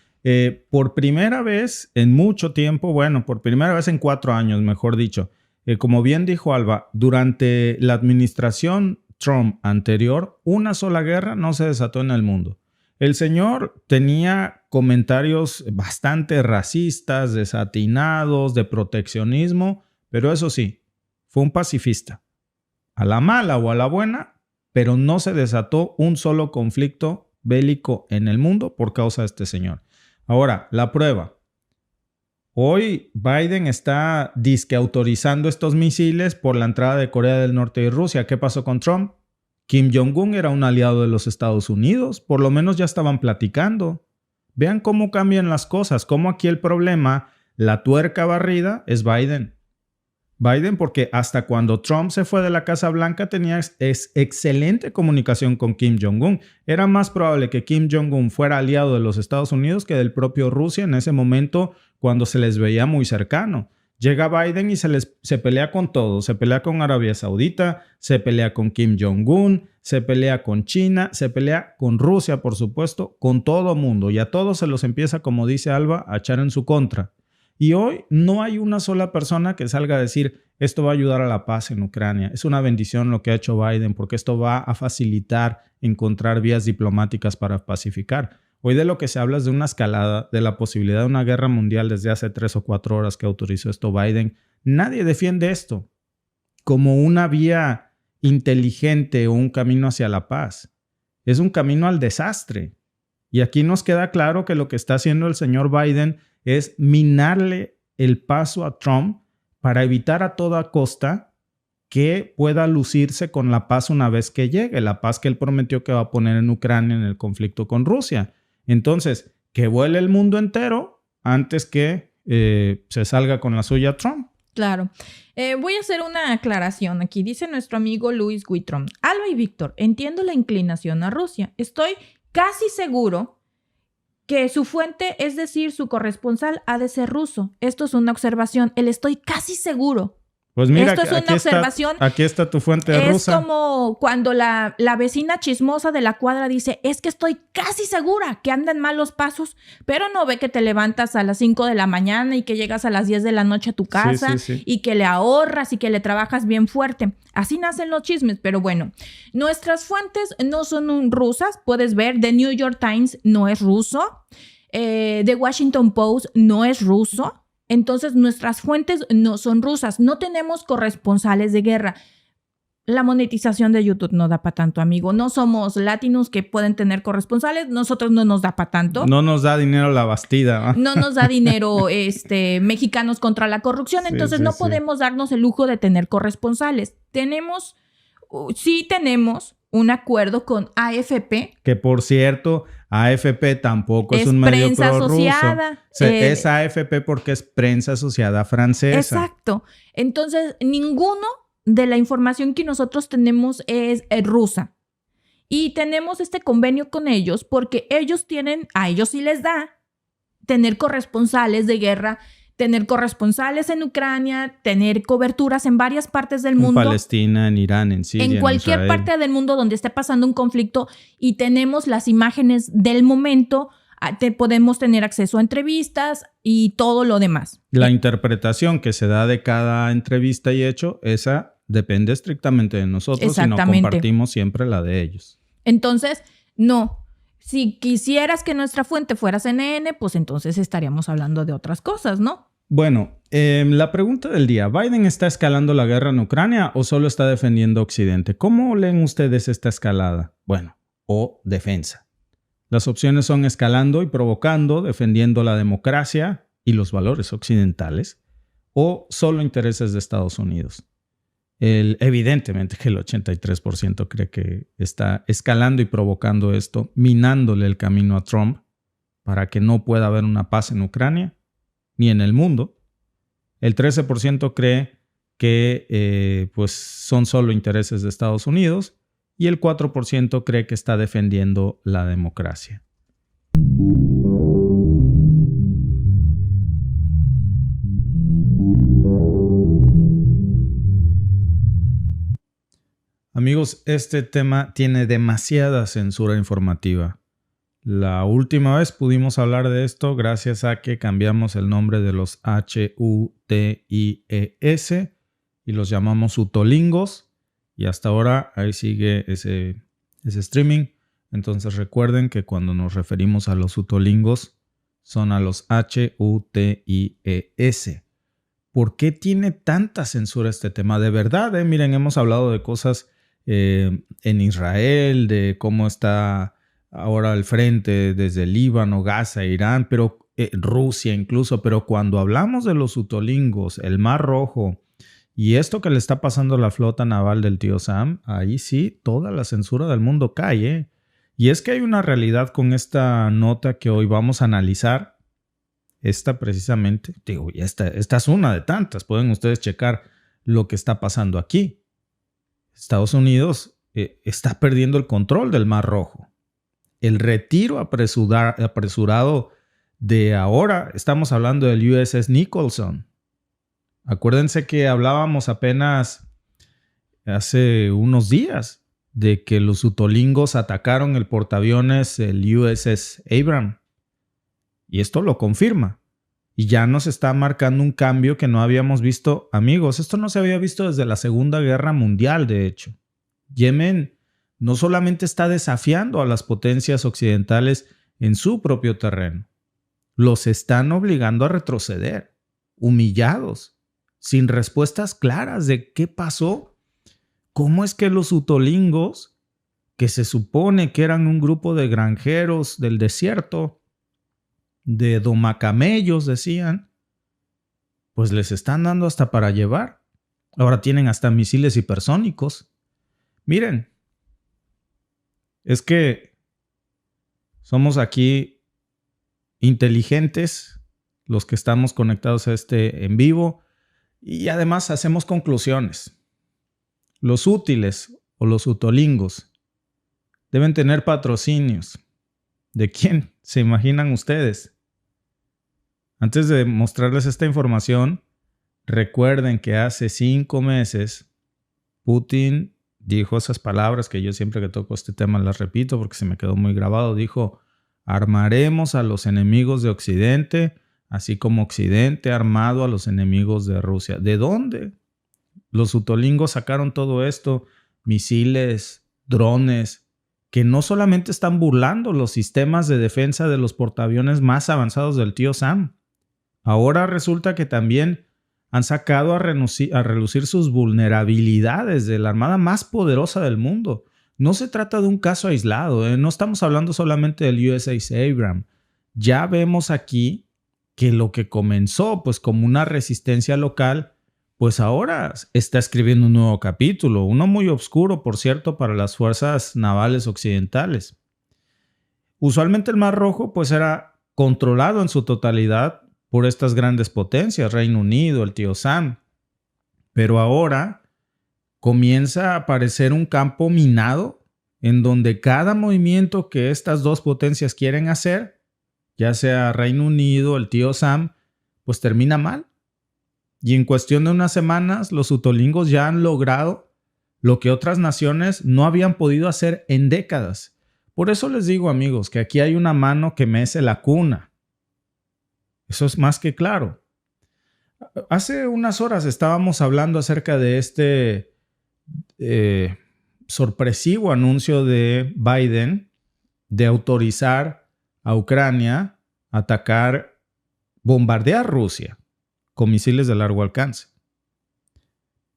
por primera vez en mucho tiempo, bueno, por primera vez en 4 años, mejor dicho, como bien dijo Alba, durante la administración Trump anterior, una sola guerra no se desató en el mundo. El señor tenía comentarios bastante racistas, desatinados, de proteccionismo, pero eso sí, fue un pacifista. A la mala o a la buena, pero no se desató un solo conflicto bélico en el mundo por causa de este señor. Ahora, la prueba. Hoy Biden está disque autorizando estos misiles por la entrada de Corea del Norte y Rusia. ¿Qué pasó con Trump? Kim Jong-un era un aliado de los Estados Unidos. Por lo menos ya estaban platicando. Vean cómo cambian las cosas. Cómo aquí el problema, la tuerca barrida, es Biden. Biden, porque hasta cuando Trump se fue de la Casa Blanca tenía excelente comunicación con Kim Jong-un. Era más probable que Kim Jong-un fuera aliado de los Estados Unidos que del propio Rusia en ese momento cuando se les veía muy cercano. Llega Biden y se pelea con todo. Se pelea con Arabia Saudita, se pelea con Kim Jong-un, se pelea con China, se pelea con Rusia, por supuesto, con todo mundo. Y a todos se los empieza, como dice Alba, a echar en su contra. Y hoy no hay una sola persona que salga a decir esto va a ayudar a la paz en Ucrania. Es una bendición lo que ha hecho Biden porque esto va a facilitar encontrar vías diplomáticas para pacificar. Hoy de lo que se habla es de una escalada, de la posibilidad de una guerra mundial desde hace 3 o 4 horas que autorizó esto Biden. Nadie defiende esto como una vía inteligente o un camino hacia la paz. Es un camino al desastre. Y aquí nos queda claro que lo que está haciendo el señor Biden es minarle el paso a Trump para evitar a toda costa que pueda lucirse con la paz una vez que llegue, la paz que él prometió que va a poner en Ucrania en el conflicto con Rusia. Entonces, que vuele el mundo entero antes que se salga con la suya Trump. Claro. Voy a hacer una aclaración aquí. Dice nuestro amigo Luis Guitron. Alba y Víctor, entiendo la inclinación a Rusia. Estoy casi seguro que su fuente, es decir, su corresponsal, ha de ser ruso. Esto es una observación. Estoy casi seguro. Pues mira, esto es una observación. Aquí está tu fuente rusa. Es como cuando la vecina chismosa de la cuadra dice, es que estoy casi segura que andan malos pasos, pero no ve que te levantas a las 5 de la mañana y que llegas a las 10 de la noche a tu casa y que le ahorras y que le trabajas bien fuerte. Así nacen los chismes, pero bueno, nuestras fuentes no son rusas. Puedes ver, The New York Times no es ruso, The Washington Post no es ruso. Entonces, nuestras fuentes no son rusas. No tenemos corresponsales de guerra. La monetización de YouTube no da para tanto, amigo. No somos latinos que pueden tener corresponsales. Nosotros no nos da para tanto. No nos da dinero la Bastida. No nos da dinero mexicanos contra la corrupción. Entonces, no podemos darnos el lujo de tener corresponsales. Sí tenemos un acuerdo con AFP. Que, por cierto, AFP tampoco es un medio prensa prorruso. asociada. Es AFP porque es prensa asociada francesa. Exacto. Entonces, ninguno de la información que nosotros tenemos es rusa. Y tenemos este convenio con ellos porque a ellos sí les da tener corresponsales de guerra, tener corresponsales en Ucrania, tener coberturas en varias partes del mundo. En Palestina, en Irán, en Siria, en cualquier Israel. parte del mundo donde esté pasando un conflicto y tenemos las imágenes del momento, podemos tener acceso a entrevistas y todo lo demás. La interpretación que se da de cada entrevista y hecho, esa depende estrictamente de nosotros y no compartimos siempre la de ellos. Entonces, no. Si quisieras que nuestra fuente fuera CNN, pues entonces estaríamos hablando de otras cosas, ¿no? Bueno, La pregunta del día, ¿Biden está escalando la guerra en Ucrania o solo está defendiendo a Occidente? ¿Cómo leen ustedes esta escalada? Bueno, o defensa. Las opciones son escalando y provocando, defendiendo la democracia y los valores occidentales, o solo intereses de Estados Unidos. Evidentemente que el 83% cree que está escalando y provocando esto, minándole el camino a Trump para que no pueda haber una paz en Ucrania ni en el mundo. El 13% cree que pues son solo intereses de Estados Unidos y el 4% cree que está defendiendo la democracia. Amigos, este tema tiene demasiada censura informativa. La última vez pudimos hablar de esto gracias a que cambiamos el nombre de los HUTIES y los llamamos utolingos. Y hasta ahora ahí sigue ese streaming. Entonces recuerden que cuando nos referimos a los utolingos son a los HUTIES. ¿Por qué tiene tanta censura este tema? De verdad, miren, hemos hablado de cosas en Israel, de cómo está ahora al frente desde Líbano, Gaza, Irán, pero Rusia incluso. Pero cuando hablamos de los utolingos, el Mar Rojo y esto que le está pasando a la flota naval del tío Sam, ahí sí, toda la censura del mundo cae. Y es que hay una realidad con esta nota que hoy vamos a analizar. Esta precisamente, digo, esta es una de tantas. Pueden ustedes checar lo que está pasando aquí. Estados Unidos está perdiendo el control del Mar Rojo. El retiro apresurado de ahora, estamos hablando del USS Nicholson. Acuérdense que hablábamos apenas hace unos días de que los utolingos atacaron el portaaviones, el USS Abraham. Y esto lo confirma. Y ya nos está marcando un cambio que no habíamos visto. Amigos, esto no se había visto desde la Segunda Guerra Mundial, de hecho. Yemen no solamente está desafiando a las potencias occidentales en su propio terreno, los están obligando a retroceder, humillados, sin respuestas claras de qué pasó. ¿Cómo es que los utolingos, que se supone que eran un grupo de granjeros del desierto, de domacamellos, decían, pues les están dando hasta para llevar? Ahora tienen hasta misiles hipersónicos. Miren, es que somos aquí inteligentes los que estamos conectados a este en vivo y además hacemos conclusiones. Los útiles o los utolingos deben tener patrocinios. ¿De quién se imaginan ustedes? Antes de mostrarles esta información, recuerden que hace 5 meses Putin dijo esas palabras que yo siempre que toco este tema las repito porque se me quedó muy grabado. Dijo, armaremos a los enemigos de Occidente, así como Occidente ha armado a los enemigos de Rusia. ¿De dónde? Los utolingos sacaron todo esto, misiles, drones, que no solamente están burlando los sistemas de defensa de los portaaviones más avanzados del tío Sam. Ahora resulta que también han sacado a relucir sus vulnerabilidades de la armada más poderosa del mundo. No se trata de un caso aislado, no estamos hablando solamente del USS Abraham. Ya vemos aquí que lo que comenzó pues como una resistencia local, pues ahora está escribiendo un nuevo capítulo, uno muy oscuro, por cierto, para las fuerzas navales occidentales. Usualmente el Mar Rojo pues era controlado en su totalidad por estas grandes potencias, Reino Unido, el tío Sam. Pero ahora comienza a aparecer un campo minado en donde cada movimiento que estas dos potencias quieren hacer, ya sea Reino Unido, el tío Sam, pues termina mal. Y en cuestión de unas semanas, los utolingos ya han logrado lo que otras naciones no habían podido hacer en décadas. Por eso les digo, amigos, que aquí hay una mano que mece la cuna. Eso es más que claro. Hace unas horas estábamos hablando acerca de este sorpresivo anuncio de Biden de autorizar a Ucrania a atacar, bombardear Rusia con misiles de largo alcance.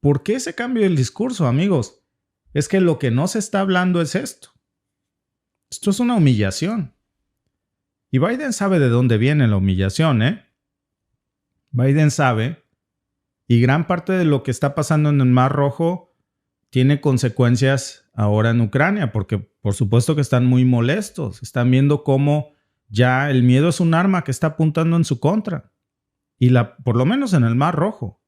¿Por qué ese cambio del discurso, amigos? Es que lo que no se está hablando es esto. Esto es una humillación. Y Biden sabe de dónde viene la humillación, ¿eh? Biden sabe, y gran parte de lo que está pasando en el Mar Rojo tiene consecuencias ahora en Ucrania, porque por supuesto que están muy molestos. Están viendo cómo ya el miedo es un arma que está apuntando en su contra. Y por lo menos en el Mar Rojo.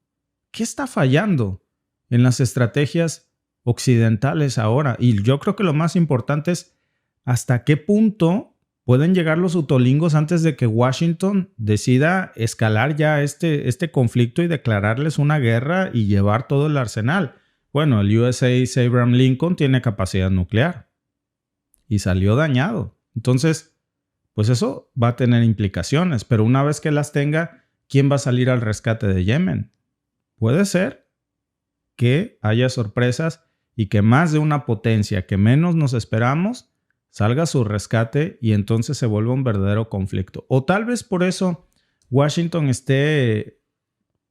¿Qué está fallando en las estrategias occidentales ahora? Y yo creo que lo más importante es hasta qué punto pueden llegar los utolingos antes de que Washington decida escalar ya este conflicto y declararles una guerra y llevar todo el arsenal. Bueno, el USS Abraham Lincoln tiene capacidad nuclear y salió dañado. Entonces, pues eso va a tener implicaciones, pero una vez que las tenga, ¿quién va a salir al rescate de Yemen? Puede ser que haya sorpresas y que más de una potencia que menos nos esperamos salga a su rescate y entonces se vuelva un verdadero conflicto. O tal vez por eso Washington esté,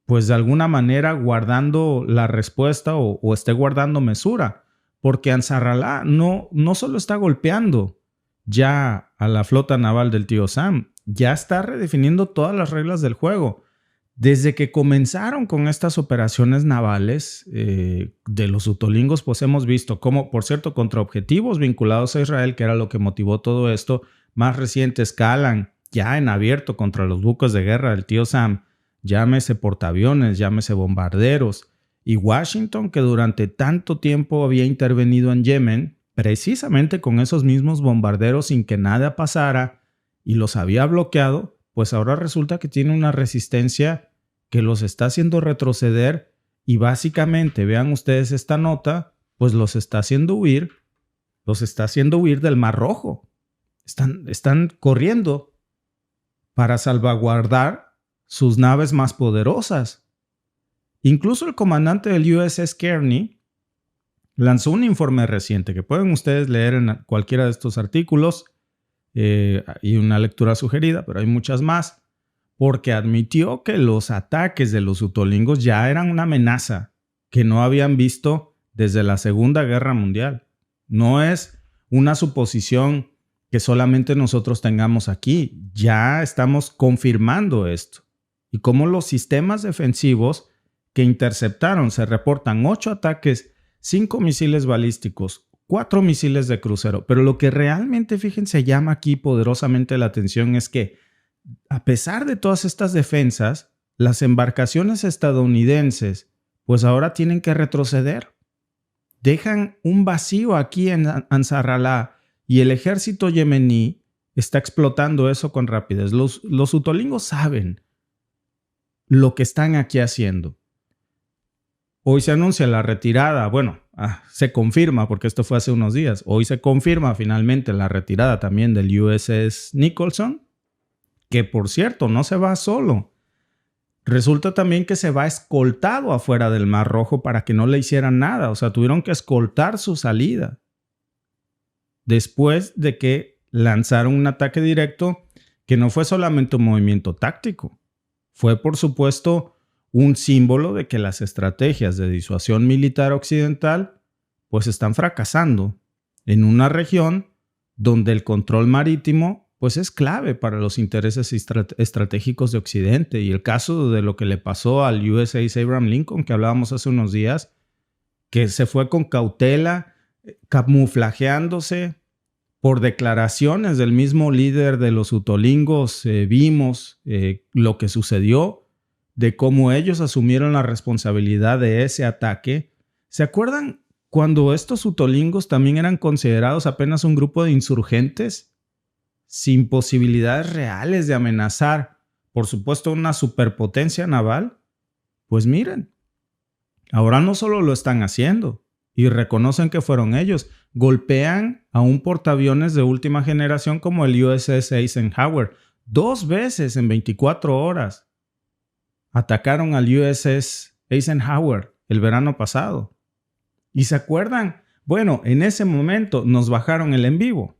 pues de alguna manera, guardando la respuesta o esté guardando mesura, porque Ansarallah no solo está golpeando ya a la flota naval del tío Sam, ya está redefiniendo todas las reglas del juego. Desde que comenzaron con estas operaciones navales de los utolingos, pues hemos visto cómo, por cierto, contra objetivos vinculados a Israel, que era lo que motivó todo esto, más reciente escalan ya en abierto contra los buques de guerra del tío Sam, llámese portaaviones, llámese bombarderos. Y Washington, que durante tanto tiempo había intervenido en Yemen, precisamente con esos mismos bombarderos sin que nada pasara y los había bloqueado, pues ahora resulta que tiene una resistencia que los está haciendo retroceder y básicamente, vean ustedes esta nota, pues los está haciendo huir del Mar Rojo. Están corriendo para salvaguardar sus naves más poderosas. Incluso el comandante del USS Kearney lanzó un informe reciente que pueden ustedes leer en cualquiera de estos artículos y una lectura sugerida, pero hay muchas más, porque admitió que los ataques de los utolingos ya eran una amenaza que no habían visto desde la Segunda Guerra Mundial. No es una suposición que solamente nosotros tengamos aquí, ya estamos confirmando esto. Y como los sistemas defensivos que interceptaron, se reportan 8 ataques, 5 misiles balísticos, 4 misiles de crucero. Pero lo que realmente, fíjense, llama aquí poderosamente la atención es que, a pesar de todas estas defensas, las embarcaciones estadounidenses, pues ahora tienen que retroceder. Dejan un vacío aquí en Ansarallah y el ejército yemení está explotando eso con rapidez. Los utolingos saben lo que están aquí haciendo. Hoy se anuncia la retirada, se confirma, porque esto fue hace unos días, hoy se confirma finalmente la retirada también del USS Nicholson, que por cierto no se va solo. Resulta también que se va escoltado afuera del Mar Rojo para que no le hicieran nada, o sea, tuvieron que escoltar su salida. Después de que lanzaron un ataque directo que no fue solamente un movimiento táctico, fue por supuesto un símbolo de que las estrategias de disuasión militar occidental pues están fracasando en una región donde el control marítimo pues es clave para los intereses estratégicos de Occidente. Y el caso de lo que le pasó al USS Abraham Lincoln que hablábamos hace unos días, que se fue con cautela, camuflajeándose por declaraciones del mismo líder de los utolingos, vimos lo que sucedió, de cómo ellos asumieron la responsabilidad de ese ataque. ¿Se acuerdan cuando estos utolingos también eran considerados apenas un grupo de insurgentes sin posibilidades reales de amenazar, por supuesto, una superpotencia naval? Pues miren, ahora no solo lo están haciendo y reconocen que fueron ellos, golpean a un portaaviones de última generación como el USS Eisenhower 2 veces en 24 horas. Atacaron al USS Eisenhower el verano pasado. ¿Y se acuerdan? Bueno, en ese momento nos bajaron el en vivo,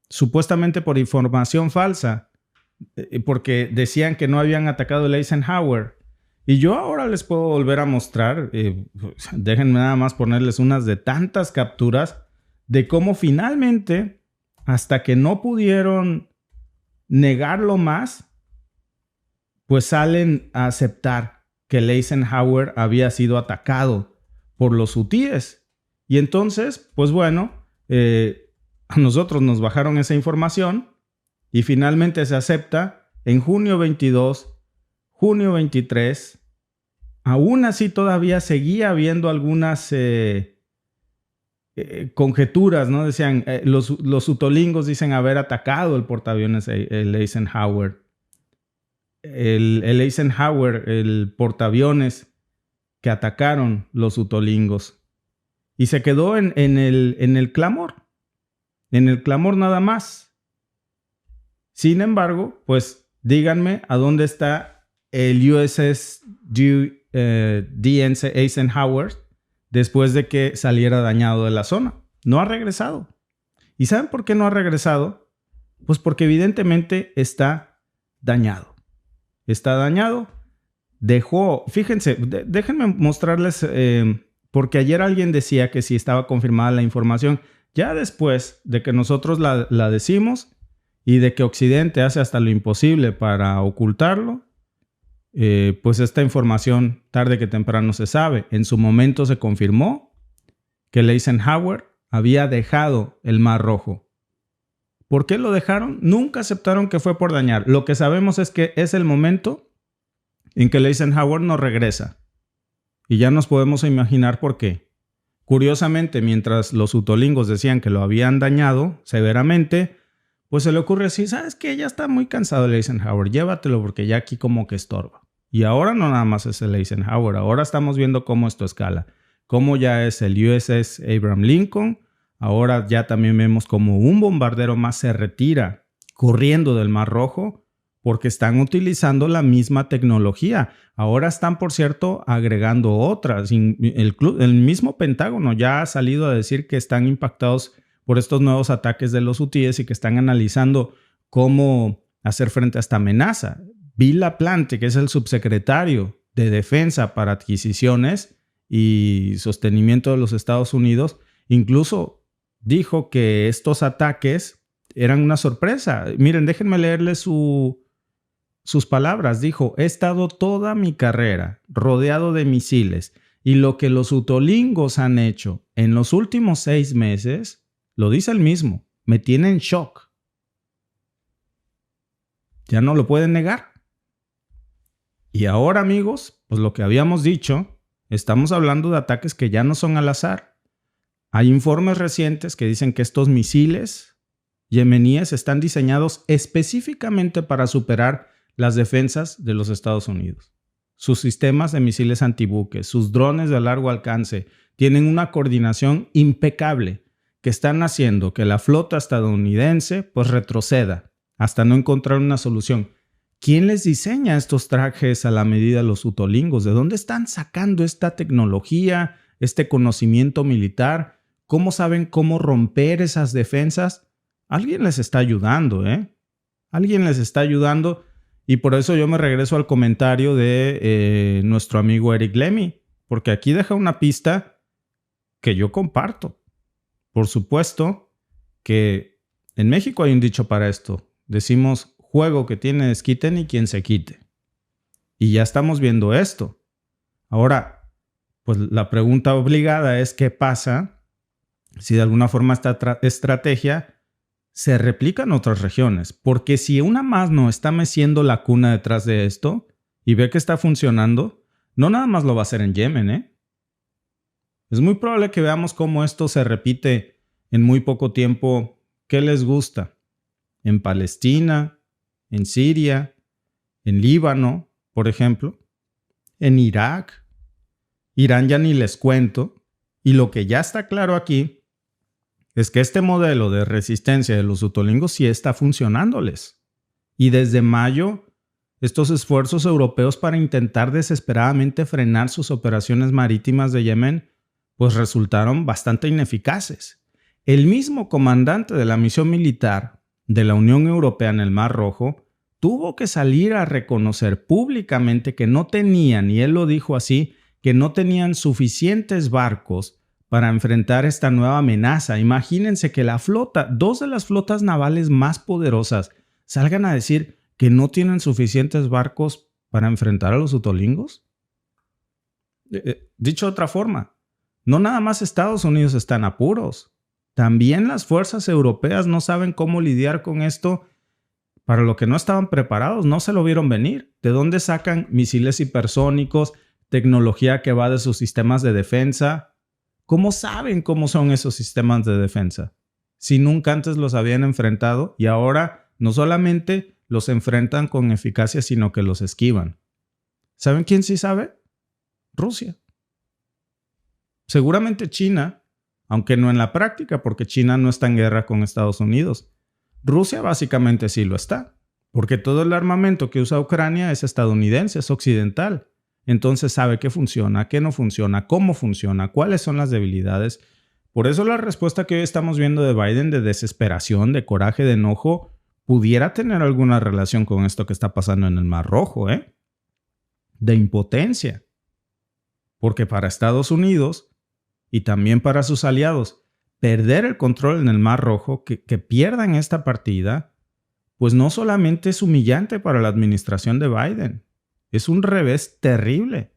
supuestamente por información falsa, porque decían que no habían atacado el Eisenhower. Y yo ahora les puedo volver a mostrar, déjenme nada más ponerles unas de tantas capturas de cómo finalmente, hasta que no pudieron negarlo más, pues salen a aceptar que el Eisenhower había sido atacado por los hutíes. Y entonces, pues bueno, a nosotros nos bajaron esa información y finalmente se acepta en junio 22, junio 23. Aún así todavía seguía habiendo algunas conjeturas, ¿no? Decían, los utolingos dicen haber atacado el portaaviones, el Eisenhower. El Eisenhower, el portaaviones que atacaron los utolingos. Y se quedó en el clamor. En el clamor nada más. Sin embargo, pues díganme a dónde está el USS DN Eisenhower después de que saliera dañado de la zona. No ha regresado. ¿Y saben por qué no ha regresado? Pues porque evidentemente está dañado. Está dañado. Dejó, fíjense, déjenme mostrarles, porque ayer alguien decía que si estaba confirmada la información. Ya después de que nosotros la decimos y de que Occidente hace hasta lo imposible para ocultarlo, pues esta información tarde que temprano se sabe. En su momento se confirmó que el Eisenhower había dejado el Mar Rojo. ¿Por qué lo dejaron? Nunca aceptaron que fue por dañar. Lo que sabemos es que es el momento en que el Eisenhower no regresa. Y ya nos podemos imaginar por qué. Curiosamente, mientras los utolingos decían que lo habían dañado severamente, pues se le ocurre así, ¿sabes qué? Ya está muy cansado el Eisenhower, llévatelo porque ya aquí como que estorba. Y ahora no nada más es el Eisenhower, ahora estamos viendo cómo esto escala. Cómo ya es el USS Abraham Lincoln, ahora ya también vemos como un bombardero más se retira corriendo del Mar Rojo porque están utilizando la misma tecnología. Ahora están, por cierto, agregando otras. El mismo Pentágono ya ha salido a decir que están impactados por estos nuevos ataques de los hutíes y que están analizando cómo hacer frente a esta amenaza. Bill LaPlante, que es el subsecretario de Defensa para Adquisiciones y Sostenimiento de los Estados Unidos, incluso dijo que estos ataques eran una sorpresa. Miren, déjenme leerles sus palabras. Dijo, he estado toda mi carrera rodeado de misiles y lo que los utolingos han hecho en los últimos 6 meses, lo dice él mismo, me tiene en shock. Ya no lo pueden negar. Y ahora, amigos, pues lo que habíamos dicho, estamos hablando de ataques que ya no son al azar. Hay informes recientes que dicen que estos misiles yemeníes están diseñados específicamente para superar las defensas de los Estados Unidos. Sus sistemas de misiles antibuques, sus drones de largo alcance, tienen una coordinación impecable que están haciendo que la flota estadounidense pues retroceda hasta no encontrar una solución. ¿Quién les diseña estos trajes a la medida de los utolingos? ¿De dónde están sacando esta tecnología, este conocimiento militar? ¿Cómo saben cómo romper esas defensas? Alguien les está ayudando, ¿eh? Alguien les está ayudando. Y por eso yo me regreso al comentario de nuestro amigo Eric Lemmy, porque aquí deja una pista que yo comparto. Por supuesto que en México hay un dicho para esto. Decimos, juego que tiene desquite ni quien se quite. Y ya estamos viendo esto. Ahora, pues la pregunta obligada es ¿qué pasa si de alguna forma esta estrategia se replica en otras regiones? Porque si una más no está meciendo la cuna detrás de esto y ve que está funcionando, no nada más lo va a hacer en Yemen, ¿eh? Es muy probable que veamos cómo esto se repite en muy poco tiempo. ¿Qué les gusta? En Palestina, en Siria, en Líbano, por ejemplo, en Irak, Irán ya ni les cuento. Y lo que ya está claro aquí es que este modelo de resistencia de los utolingos sí está funcionándoles. Y desde mayo, estos esfuerzos europeos para intentar desesperadamente frenar sus operaciones marítimas de Yemen, pues resultaron bastante ineficaces. El mismo comandante de la misión militar de la Unión Europea en el Mar Rojo tuvo que salir a reconocer públicamente que no tenían, y él lo dijo así, que no tenían suficientes barcos para enfrentar esta nueva amenaza. Imagínense que la flota, 2 de las flotas navales más poderosas, salgan a decir que no tienen suficientes barcos para enfrentar a los utolingos. Dicho de otra forma, no nada más Estados Unidos está en apuros. También las fuerzas europeas no saben cómo lidiar con esto, para lo que no estaban preparados, no se lo vieron venir. ¿De dónde sacan misiles hipersónicos, tecnología que va de sus sistemas de defensa? ¿Cómo saben cómo son esos sistemas de defensa? Si nunca antes los habían enfrentado y ahora no solamente los enfrentan con eficacia, sino que los esquivan. ¿Saben quién sí sabe? Rusia. Seguramente China, aunque no en la práctica, porque China no está en guerra con Estados Unidos. Rusia básicamente sí lo está, porque todo el armamento que usa Ucrania es estadounidense, es occidental. Entonces sabe qué funciona, qué no funciona, cómo funciona, cuáles son las debilidades. Por eso la respuesta que hoy estamos viendo de Biden de desesperación, de coraje, de enojo, pudiera tener alguna relación con esto que está pasando en el Mar Rojo, de impotencia. Porque para Estados Unidos y también para sus aliados, perder el control en el Mar Rojo, que pierdan esta partida, pues no solamente es humillante para la administración de Biden, es un revés terrible,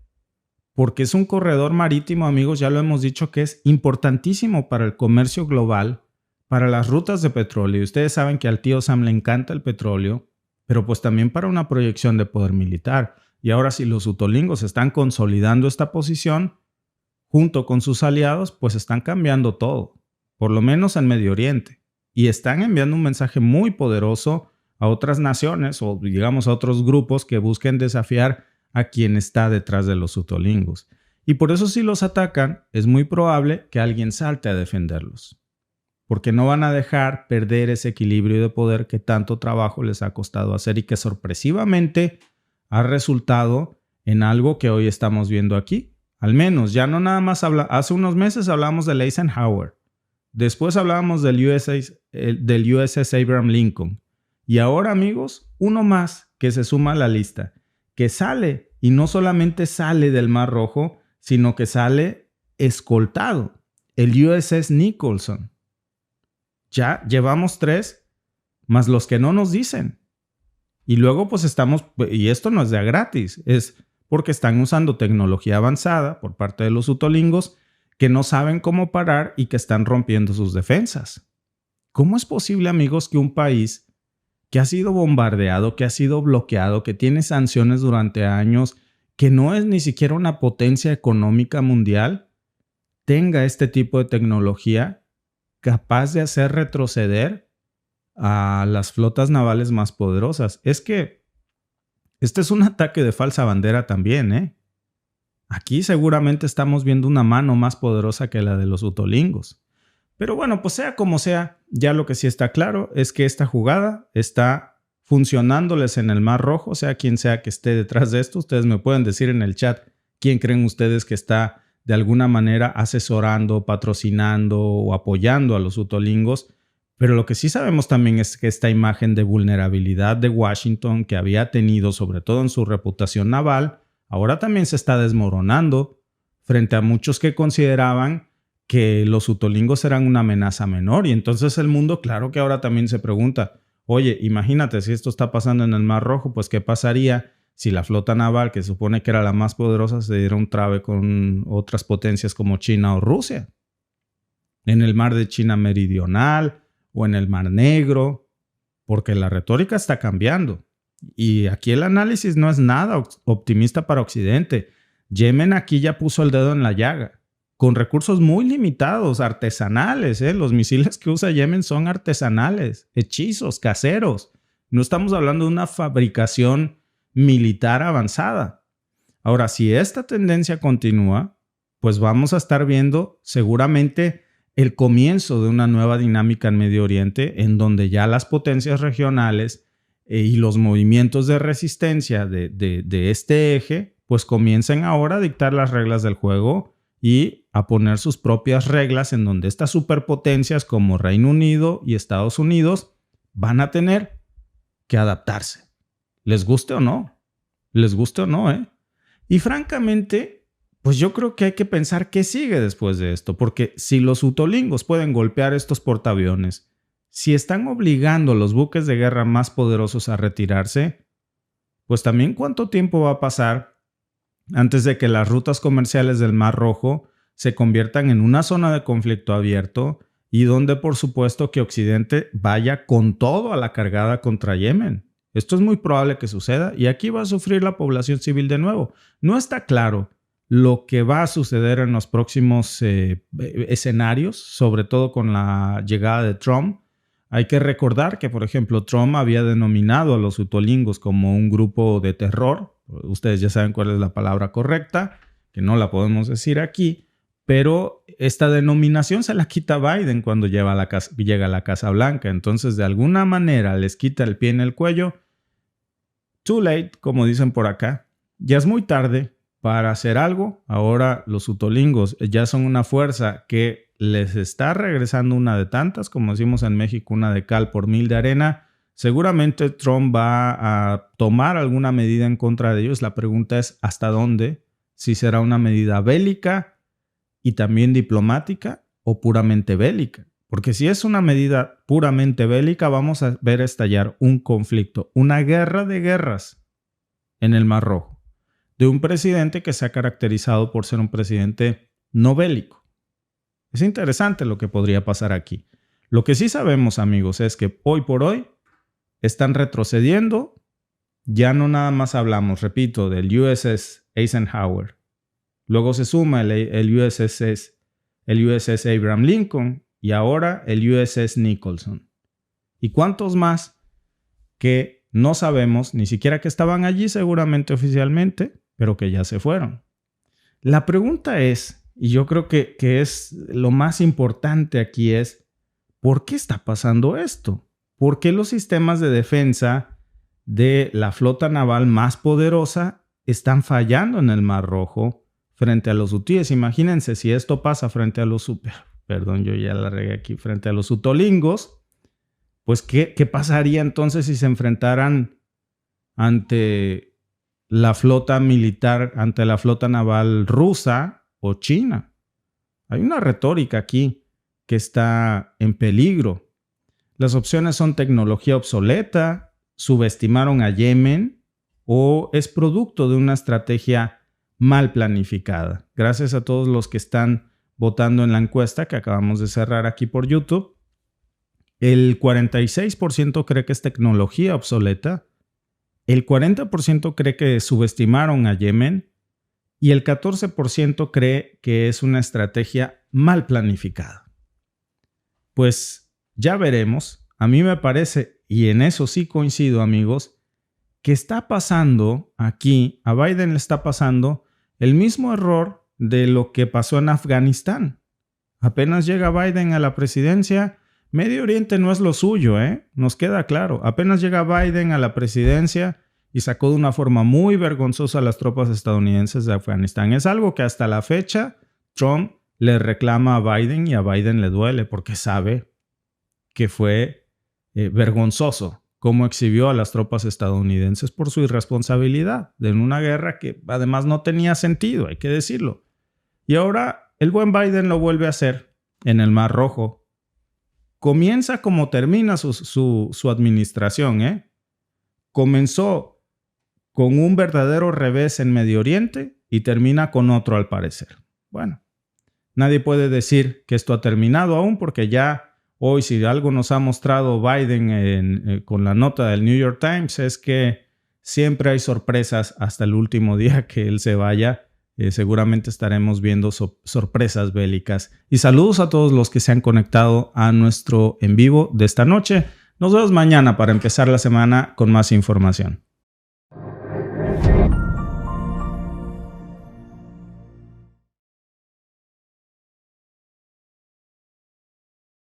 porque es un corredor marítimo, amigos, ya lo hemos dicho, que es importantísimo para el comercio global, para las rutas de petróleo. Y ustedes saben que al tío Sam le encanta el petróleo, pero pues también para una proyección de poder militar. Y ahora si los utolingos están consolidando esta posición, junto con sus aliados, pues están cambiando todo, por lo menos en Medio Oriente. Y están enviando un mensaje muy poderoso a otras naciones o digamos a otros grupos que busquen desafiar a quien está detrás de los utolingos. Y por eso si los atacan, es muy probable que alguien salte a defenderlos. Porque no van a dejar perder ese equilibrio de poder que tanto trabajo les ha costado hacer y que sorpresivamente ha resultado en algo que hoy estamos viendo aquí. Al menos, ya no nada más hace unos meses hablamos del Eisenhower. Después hablábamos del USS Abraham Lincoln. Y ahora, amigos, uno más que se suma a la lista, que sale, y no solamente sale del Mar Rojo, sino que sale escoltado, el USS Nicholson. Ya llevamos 3, más los que no nos dicen. Y luego pues estamos, y esto no es de a gratis, es porque están usando tecnología avanzada por parte de los utolingos que no saben cómo parar y que están rompiendo sus defensas. ¿Cómo es posible, amigos, que un país que ha sido bombardeado, que ha sido bloqueado, que tiene sanciones durante años, que no es ni siquiera una potencia económica mundial, tenga este tipo de tecnología capaz de hacer retroceder a las flotas navales más poderosas? Es que este es un ataque de falsa bandera también, Aquí seguramente estamos viendo una mano más poderosa que la de los utolingos. Pero bueno, pues sea como sea, ya lo que sí está claro es que esta jugada está funcionándoles en el Mar Rojo, sea quien sea que esté detrás de esto. Ustedes me pueden decir en el chat quién creen ustedes que está de alguna manera asesorando, patrocinando o apoyando a los utolingos. Pero lo que sí sabemos también es que esta imagen de vulnerabilidad de Washington que había tenido, sobre todo en su reputación naval, ahora también se está desmoronando frente a muchos que consideraban que los utolingos eran una amenaza menor. Y entonces el mundo, claro que ahora también se pregunta, oye, imagínate si esto está pasando en el Mar Rojo, pues ¿qué pasaría si la flota naval, que supone que era la más poderosa, se diera un trabe con otras potencias como China o Rusia? En el mar de China Meridional o en el Mar Negro, porque la retórica está cambiando. Y aquí el análisis no es nada optimista para Occidente. Yemen aquí ya puso el dedo en la llaga, con recursos muy limitados, artesanales. Los misiles que usa Yemen son artesanales, hechizos, caseros. No estamos hablando de una fabricación militar avanzada. Ahora, si esta tendencia continúa, pues vamos a estar viendo seguramente el comienzo de una nueva dinámica en Medio Oriente, en donde ya las potencias regionales y los movimientos de resistencia de este eje, pues comiencen ahora a dictar las reglas del juego y a poner sus propias reglas, en donde estas superpotencias como Reino Unido y Estados Unidos van a tener que adaptarse. Les guste o no. Les guste o no, ¿eh? Y francamente, pues yo creo que hay que pensar qué sigue después de esto, porque si los utolingos pueden golpear estos portaaviones, si están obligando a los buques de guerra más poderosos a retirarse, pues también cuánto tiempo va a pasar antes de que las rutas comerciales del Mar Rojo se conviertan en una zona de conflicto abierto y donde por supuesto que Occidente vaya con todo a la cargada contra Yemen. Esto es muy probable que suceda y aquí va a sufrir la población civil de nuevo. No está claro lo que va a suceder en los próximos escenarios, sobre todo con la llegada de Trump. Hay que recordar que, por ejemplo, Trump había denominado a los utolingos como un grupo de terror. Ustedes ya saben cuál es la palabra correcta, que no la podemos decir aquí, pero esta denominación se la quita Biden cuando llega a la Casa Blanca. Entonces, de alguna manera, les quita el pie en el cuello. Too late, como dicen por acá. Ya es muy tarde para hacer algo. Ahora los utolingos ya son una fuerza que les está regresando una de tantas, como decimos en México, una de cal por 1000 de arena. Seguramente Trump va a tomar alguna medida en contra de ellos. La pregunta es ¿hasta dónde? Si será una medida bélica y también diplomática o puramente bélica. Porque si es una medida puramente bélica, vamos a ver estallar un conflicto, una guerra de guerras en el Mar Rojo, de un presidente que se ha caracterizado por ser un presidente no bélico. Es interesante lo que podría pasar aquí. Lo que sí sabemos, amigos, es que hoy por hoy están retrocediendo. Ya no nada más hablamos, repito, del USS Eisenhower. Luego se suma el USS Abraham Lincoln y ahora el USS Nicholson. ¿Y cuántos más que no sabemos ni siquiera que estaban allí seguramente oficialmente, pero que ya se fueron? La pregunta es, y yo creo que es lo más importante aquí es, ¿por qué está pasando esto? ¿Por qué los sistemas de defensa de la flota naval más poderosa están fallando en el Mar Rojo frente a los hutíes? Imagínense si esto pasa frente a los frente a los utolingos, pues ¿qué pasaría entonces si se enfrentaran ante la flota militar, ante la flota naval rusa o China? Hay una retórica aquí que está en peligro. Las opciones son tecnología obsoleta, subestimaron a Yemen o es producto de una estrategia mal planificada. Gracias a todos los que están votando en la encuesta que acabamos de cerrar aquí por YouTube. El 46% cree que es tecnología obsoleta, el 40% cree que subestimaron a Yemen y el 14% cree que es una estrategia mal planificada. Pues ya veremos. A mí me parece, y en eso sí coincido, amigos, que está pasando aquí, a Biden le está pasando el mismo error de lo que pasó en Afganistán. Apenas llega Biden a la presidencia, Medio Oriente no es lo suyo, nos queda claro. Apenas llega Biden a la presidencia y sacó de una forma muy vergonzosa a las tropas estadounidenses de Afganistán. Es algo que hasta la fecha Trump le reclama a Biden y a Biden le duele porque sabe que fue vergonzoso cómo exhibió a las tropas estadounidenses por su irresponsabilidad en una guerra que además no tenía sentido, hay que decirlo. Y ahora el buen Biden lo vuelve a hacer en el Mar Rojo. Comienza como termina su administración, Comenzó con un verdadero revés en Medio Oriente y termina con otro al parecer. Bueno, nadie puede decir que esto ha terminado aún porque ya hoy si algo nos ha mostrado Biden con la nota del New York Times es que siempre hay sorpresas hasta el último día que él se vaya. Seguramente estaremos viendo sorpresas bélicas. Y saludos a todos los que se han conectado a nuestro en vivo de esta noche. Nos vemos mañana para empezar la semana con más información.